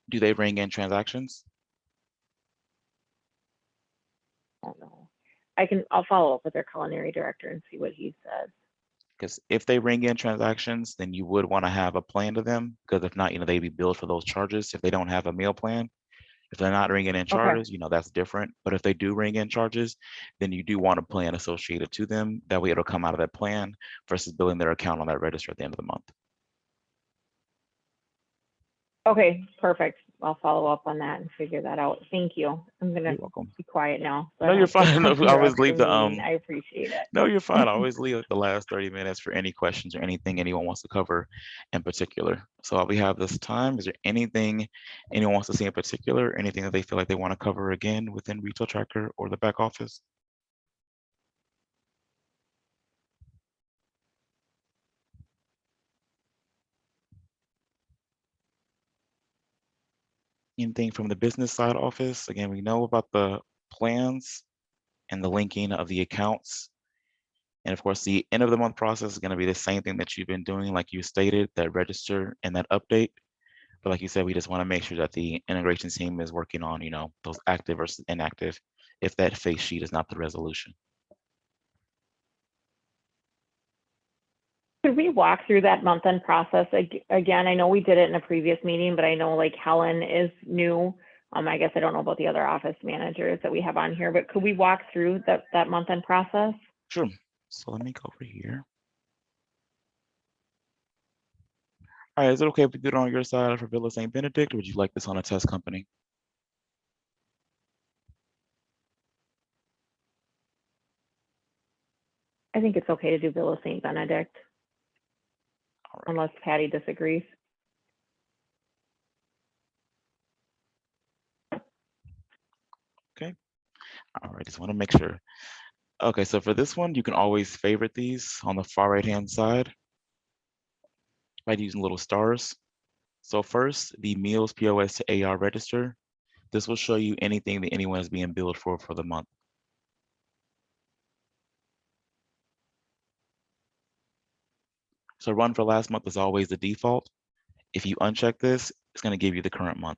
Do they ring in transactions? I don't know. I'll follow up with their culinary director and see what he says. Because if they ring in transactions, then you would want to have a plan to them, because if not, they'd be billed for those charges if they don't have a meal plan. If they're not ringing in charges, that's different. But if they do ring in charges, then you do want a plan associated to them. That way it'll come out of that plan versus billing their account on that register at the end of the month. Okay, perfect. I'll follow up on that and figure that out. Thank you. I'm gonna You're welcome. be quiet now. So No, you're fine. No, I always leave the I appreciate it. No, you're fine. I always leave the last 30 minutes for any questions or anything anyone wants to cover in particular. So while we have this time, is there anything anyone wants to see in particular, anything that they feel like they want to cover again within Retail Tracker or the back office? Anything from the business side office? Again, we know about the plans and the linking of the accounts. And of course, the end of the month process is going to be the same thing that you've been doing, like you stated, that register and that update. But like you said, we just want to make sure that the integration team is working on, those active versus inactive, if that face sheet is not the resolution. Could we walk through that month-end process again? I know we did it in a previous meeting, but I know like Helen is new. I guess I don't know about the other office managers that we have on here, but could we walk through that month-end process? Sure. So let me go over here. All right, is it okay if we do it on your side for Villa St. Benedict, or would you like this on a test company? I think it's okay to do Villa St. Benedict, All right. unless Patty disagrees. Okay. All right, just want to make sure. Okay, so for this one, you can always favorite these on the far right-hand side by using little stars. So first, the meals POS to AR register. This will show you anything that anyone is being billed for the month. So run for last month is always the default. If you uncheck this, it's going to give you the current month.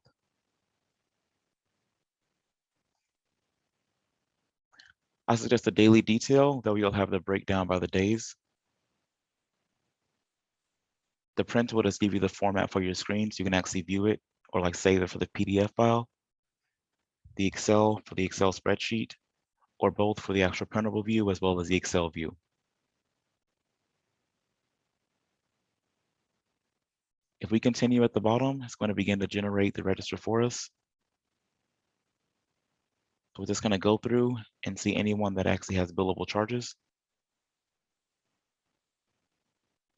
I suggest a daily detail, though you'll have the breakdown by the days. The print will just give you the format for your screen so you can actually view it or like save it for the PDF file. The Excel for the Excel spreadsheet, or both for the actual printable view as well as the Excel view. If we continue at the bottom, it's going to begin to generate the register for us. So we're just going to go through and see anyone that actually has billable charges.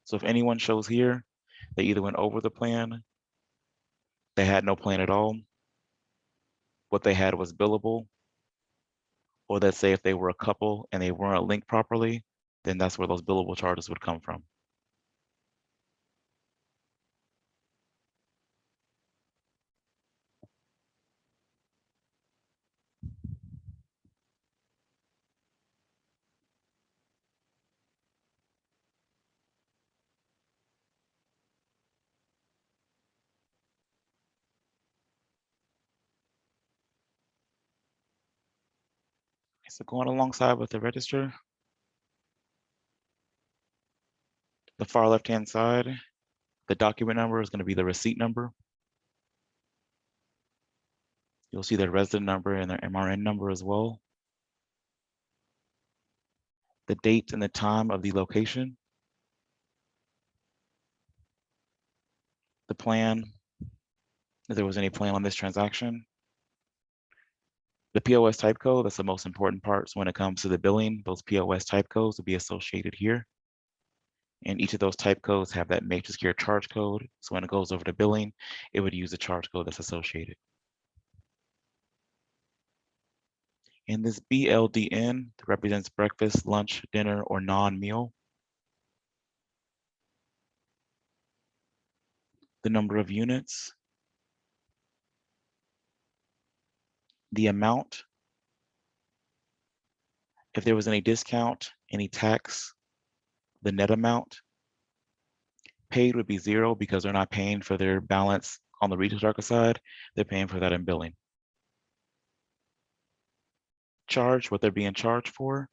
So if anyone shows here, they either went over the plan, they had no plan at all, what they had was billable, or let's say if they were a couple and they weren't linked properly, then that's where those billable charges would come from. So going alongside with the register, the far left-hand side, the document number is going to be the receipt number. You'll see their resident number and their MRN number as well. The date and the time of the location. The plan, if there was any plan on this transaction. The POS type code, that's the most important part. So when it comes to the billing, those POS type codes will be associated here. And each of those type codes have that matrix secure charge code. So when it goes over to billing, it would use the charge code that's associated. And this BLDN represents breakfast, lunch, dinner, or non-meal. The number of units, the amount, if there was any discount, any tax, the net amount. Paid would be 0 because they're not paying for their balance on the retail tracker side, they're paying for that in billing. Charge, what they're being charged for.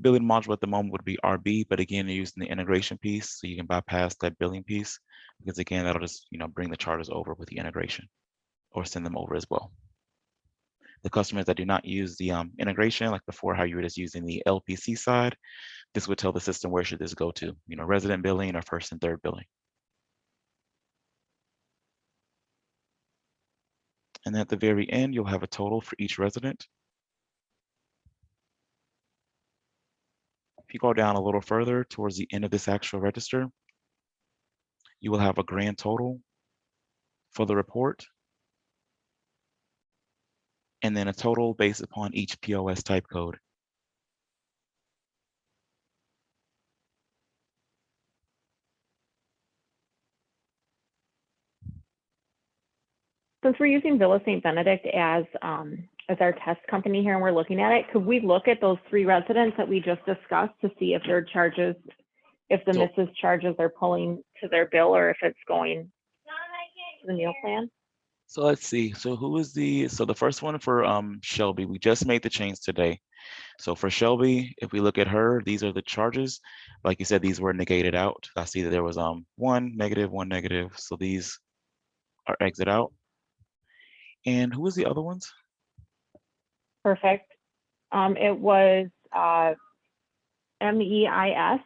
Billing module at the moment would be RB, but again, you're using the integration piece, so you can bypass that billing piece, because again, that'll just bring the charges over with the integration, or send them over as well. The customers that do not use the integration, like before, how you were just using the LPC side, this would tell the system where should this go to, resident billing or first and third billing. And at the very end, you'll have a total for each resident. If you go down a little further towards the end of this actual register, you will have a grand total for the report, and then a total based upon each POS type code. Since we're using Villa St. Benedict as our test company here and we're looking at it, could we look at those 3 residents that we just discussed to see if their charges, if the Mrs. charges are pulling to their bill or if it's going to the meal plan? So let's see. So who is the first one for Shelby? We just made the change today. So for Shelby, if we look at her, these are the charges. Like you said, these were negated out. I see that there was 1 negative, 1 negative. So these are exit out. And who was the other ones? Perfect. It was MEIS.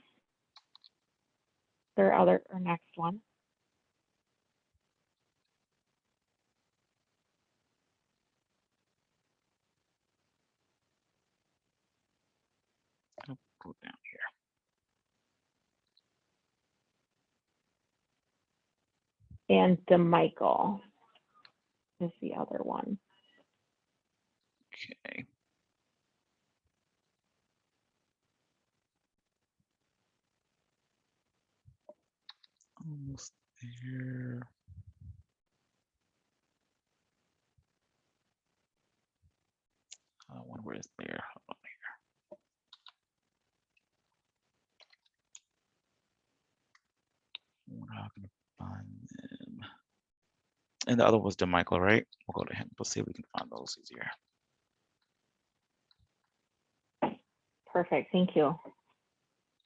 Their next one. I'll go down here. And DeMichael is the other one. Okay. Almost there. I wonder where it's there. Hold on here. Wonder how I can find them. And the other was DeMichael, right? We'll go to him. We'll see if we can find those easier. Perfect. Thank you.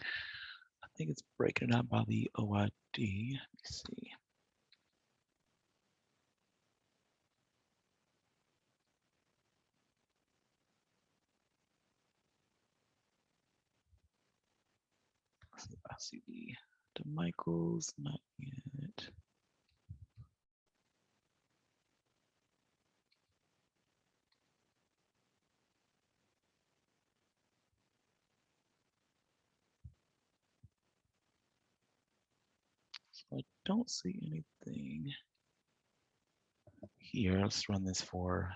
I think it's breaking it out by the OID. Let me see. I see the DeMichael's, not yet. So I don't see anything here. Let's run this for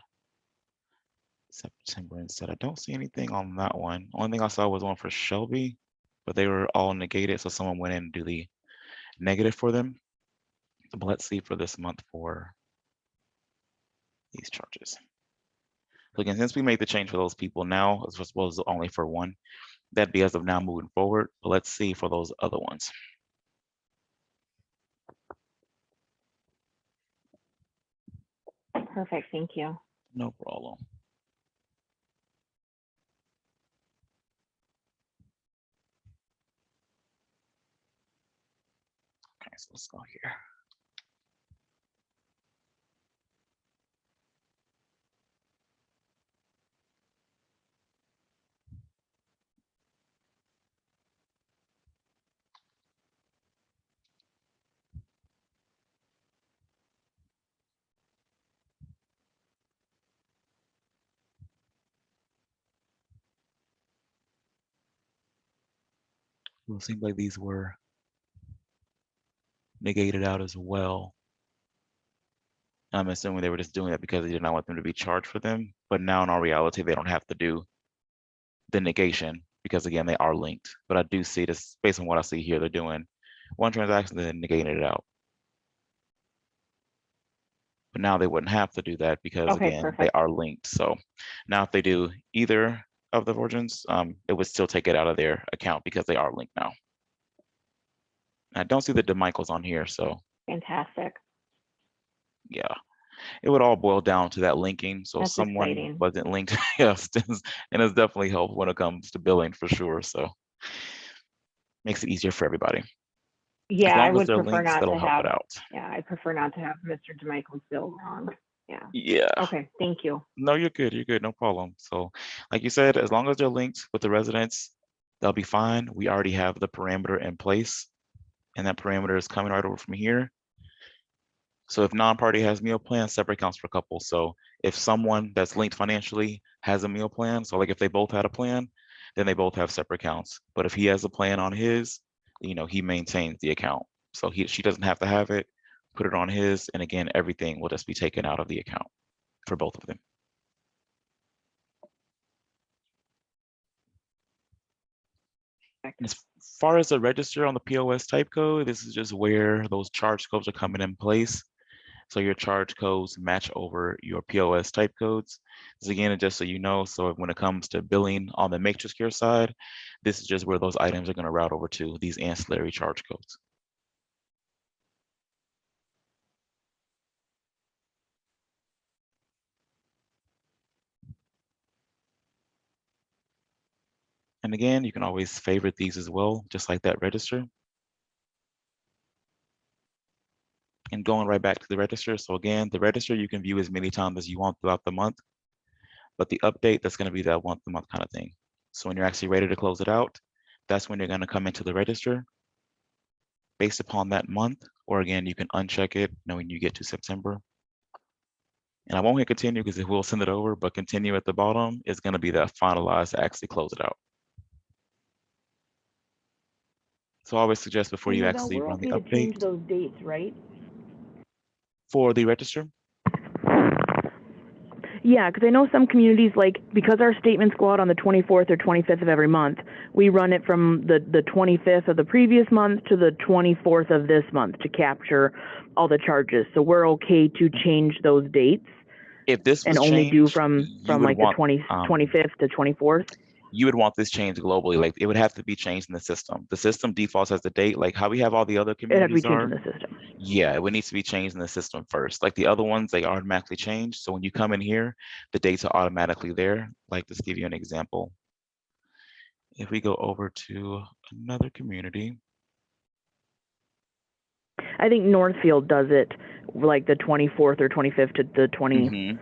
September instead. I don't see anything on that one. Only thing I saw was one for Shelby, but they were all negated, so someone went in and do the negative for them. But let's see for this month for these charges. So again, since we made the change for those people now, as well as only for one, that'd be as of now moving forward. But let's see for those other ones. Perfect. Thank you. No problem. Okay, so let's go here. Well, it seems like these were negated out as well. I'm assuming they were just doing that because they did not want them to be charged for them. But now in all reality, they don't have to do the negation because again, they are linked. But I do see this based on what I see here, they're doing one transaction and then negating it out. But now they wouldn't have to do that because Okay, again, perfect. they are linked. So now if they do either of the versions, it would still take it out of their account because they are linked now. I don't see the DeMichael's on here, so. Fantastic. Yeah, it would all boil down to that linking. So if That's someone exciting. wasn't linked, yes, and it's definitely helpful when it comes to billing for sure. So makes it easier for everybody. As Yeah, I long as would they're prefer links, not that'll to help it have, out. yeah, I prefer not to have Mr. DeMichael's bill wrong. Yeah. Yeah. Okay, thank you. No, you're good. You're good. No problem. So, like you said, as long as they're linked with the residents, they'll be fine. We already have the parameter in place, and that parameter is coming right over from here. So if non-party has meal plans, separate accounts for couple. So if someone that's linked financially has a meal plan, so like if they both had a plan, then they both have separate accounts. But if he has a plan on his, he maintains the account. So she doesn't have to have it, put it on his, and again, everything will just be taken out of the account for both of them. As far as the register on the POS type code, this is just where those charge codes are coming in place. So your charge codes match over your POS type codes. This again, just so you know, so when it comes to billing on the matrix care side, this is just where those items are going to route over to these ancillary charge codes. And again, you can always favorite these as well, just like that register. And going right back to the register. So again, the register you can view as many times as you want throughout the month, but the update, that's going to be that once a month kind of thing. So when you're actually ready to close it out, that's when you're going to come into the register based upon that month, or again, you can uncheck it knowing you get to September. And I won't hit continue because it will send it over, but continue at the bottom is going to be that finalized to actually close it out. So I always suggest before you Isabel, actually we're run the okay to change update those dates, right? for the register. Yeah, because I know some communities, like, because our statements go out on the 24th or 25th of every month, we run it from the 25th of the previous month to the 24th of this month to capture all the charges. So we're okay to change those dates If this was and only do changed, from you would like the want 25th to 24th. you would want this changed globally. Like it would have to be changed in the system. The system defaults as the date, like how we have all the other It had to be communities changed are. in the system. Yeah, it would need to be changed in the system first. Like the other ones, they automatically change. So when you come in here, the dates are automatically there. Like, let's give you an example. If we go over to another community. I think Northfield does it like the 24th or 25th to the 20.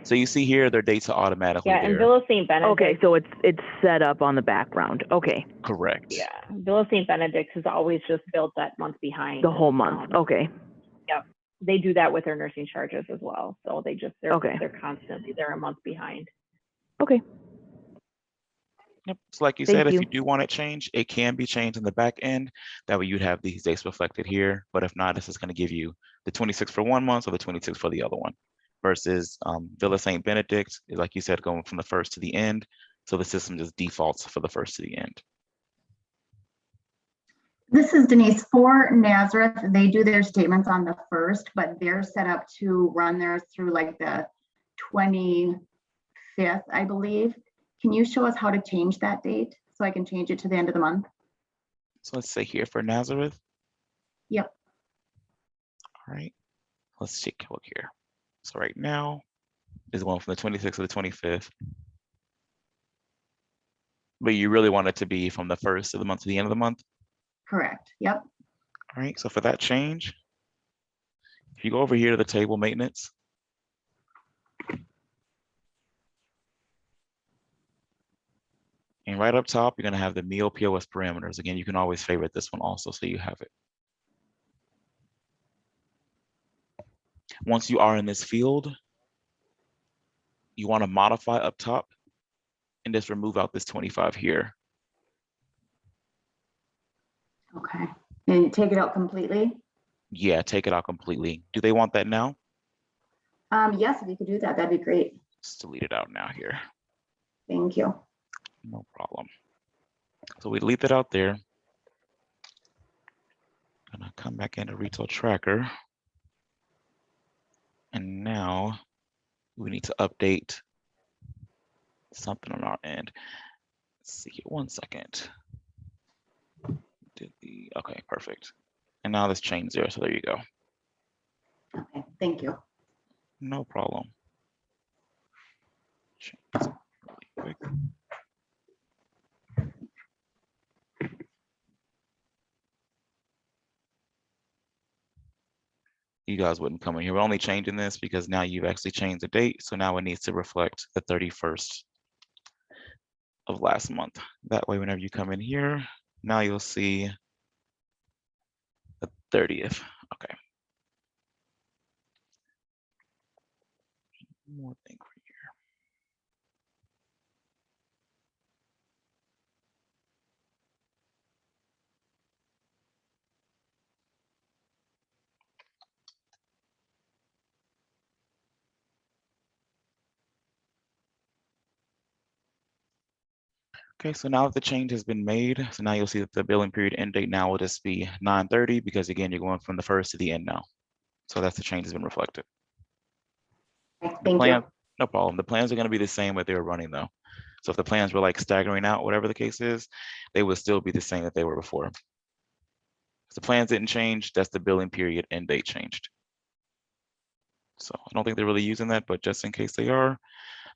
So you see here, their dates are automatically Yeah, there. and Bill of St. Benedict. Okay, so it's set up on the background. Okay. Correct. Yeah, Bill of St. Benedict has always just built that month behind. The whole month. Okay. Yep. They do that with their nursing charges as well. So they're Okay. they're a month behind. Okay. Yep. So like you Thank said, if you. you do want it changed, it can be changed in the back end. That way you'd have these dates reflected here. But if not, this is going to give you the 26th for one month or the 26th for the other one. Versus Villa St. Benedict is, like you said, going from the first to the end. So the system just defaults for the first to the end. This is Denise. For Nazareth, they do their statements on the 1st, but they're set up to run theirs through like the 25th, I believe. Can you show us how to change that date so I can change it to the end of the month? So let's say here for Nazareth. Yep. All right. Let's take a look here. So right now is going from the 26th to the 25th. But you really want it to be from the 1st of the month to the end of the month? Correct. Yep. All right. So for that change, if you go over here to the table maintenance, and right up top, you're going to have the meal POS parameters. Again, you can always favorite this one also, so you have it. Once you are in this field, you want to modify up top and just remove out this 25 here. Okay. And take it out completely? Yeah, take it out completely. Do they want that now? Yes, if you could do that, that'd be great. Just delete it out now here. Thank you. No problem. So we delete that out there. Gonna come back into retail tracker. And now we need to update something on our end. Let's see here, 1 second. Okay, perfect. And now let's change 0, so there you go. Okay, thank you. No problem. Change this really quick. You guys wouldn't come in here. We're only changing this because now you've actually changed the date. So now it needs to reflect the 31st of last month. That way, whenever you come in here, now you'll see the 30th. Okay. One more thing for you. Okay, so now that the change has been made, so now you'll see that the billing period end date now will just be 9/30 because again, you're going from the first to the end now. So that's the change has been reflected. Thank you. No problem. The plans are going to be the same what they were running though. So if the plans were like staggering out, whatever the case is, they would still be the same that they were before. If the plans didn't change, that's the billing period end date changed. So I don't think they're really using that, but just in case they are.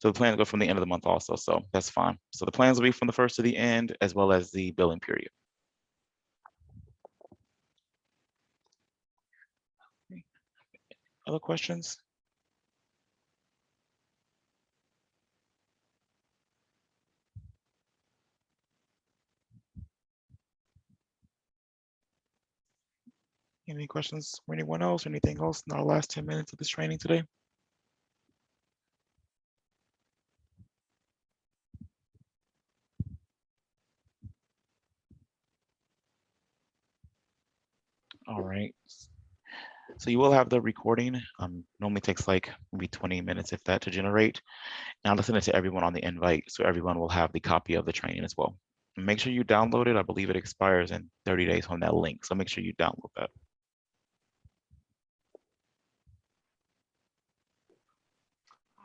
So the plans go from the end of the month also, so that's fine. So the plans will be from the first to the end, as well as the billing period. Other questions? Any questions for anyone else? Anything else in our last 10 minutes of this training today? All right. So you will have the recording. Normally takes like maybe 20 minutes, if that, to generate. And I'll send it to everyone on the invite, so everyone will have the copy of the training as well. And make sure you download it. I believe it expires in 30 days from that link, so make sure you download that.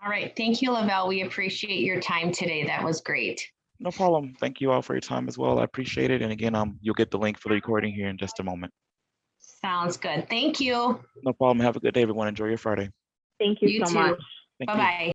All right. Thank you, Lavelle. We appreciate your time today. That was great. No problem. Thank you all for your time as well. I appreciate it. And again, you'll get the link for the recording here in just a moment. Sounds good. Thank you. No problem. Have a good day, everyone. Enjoy your Friday. Thank you You so too. much. Thank you. Bye-bye.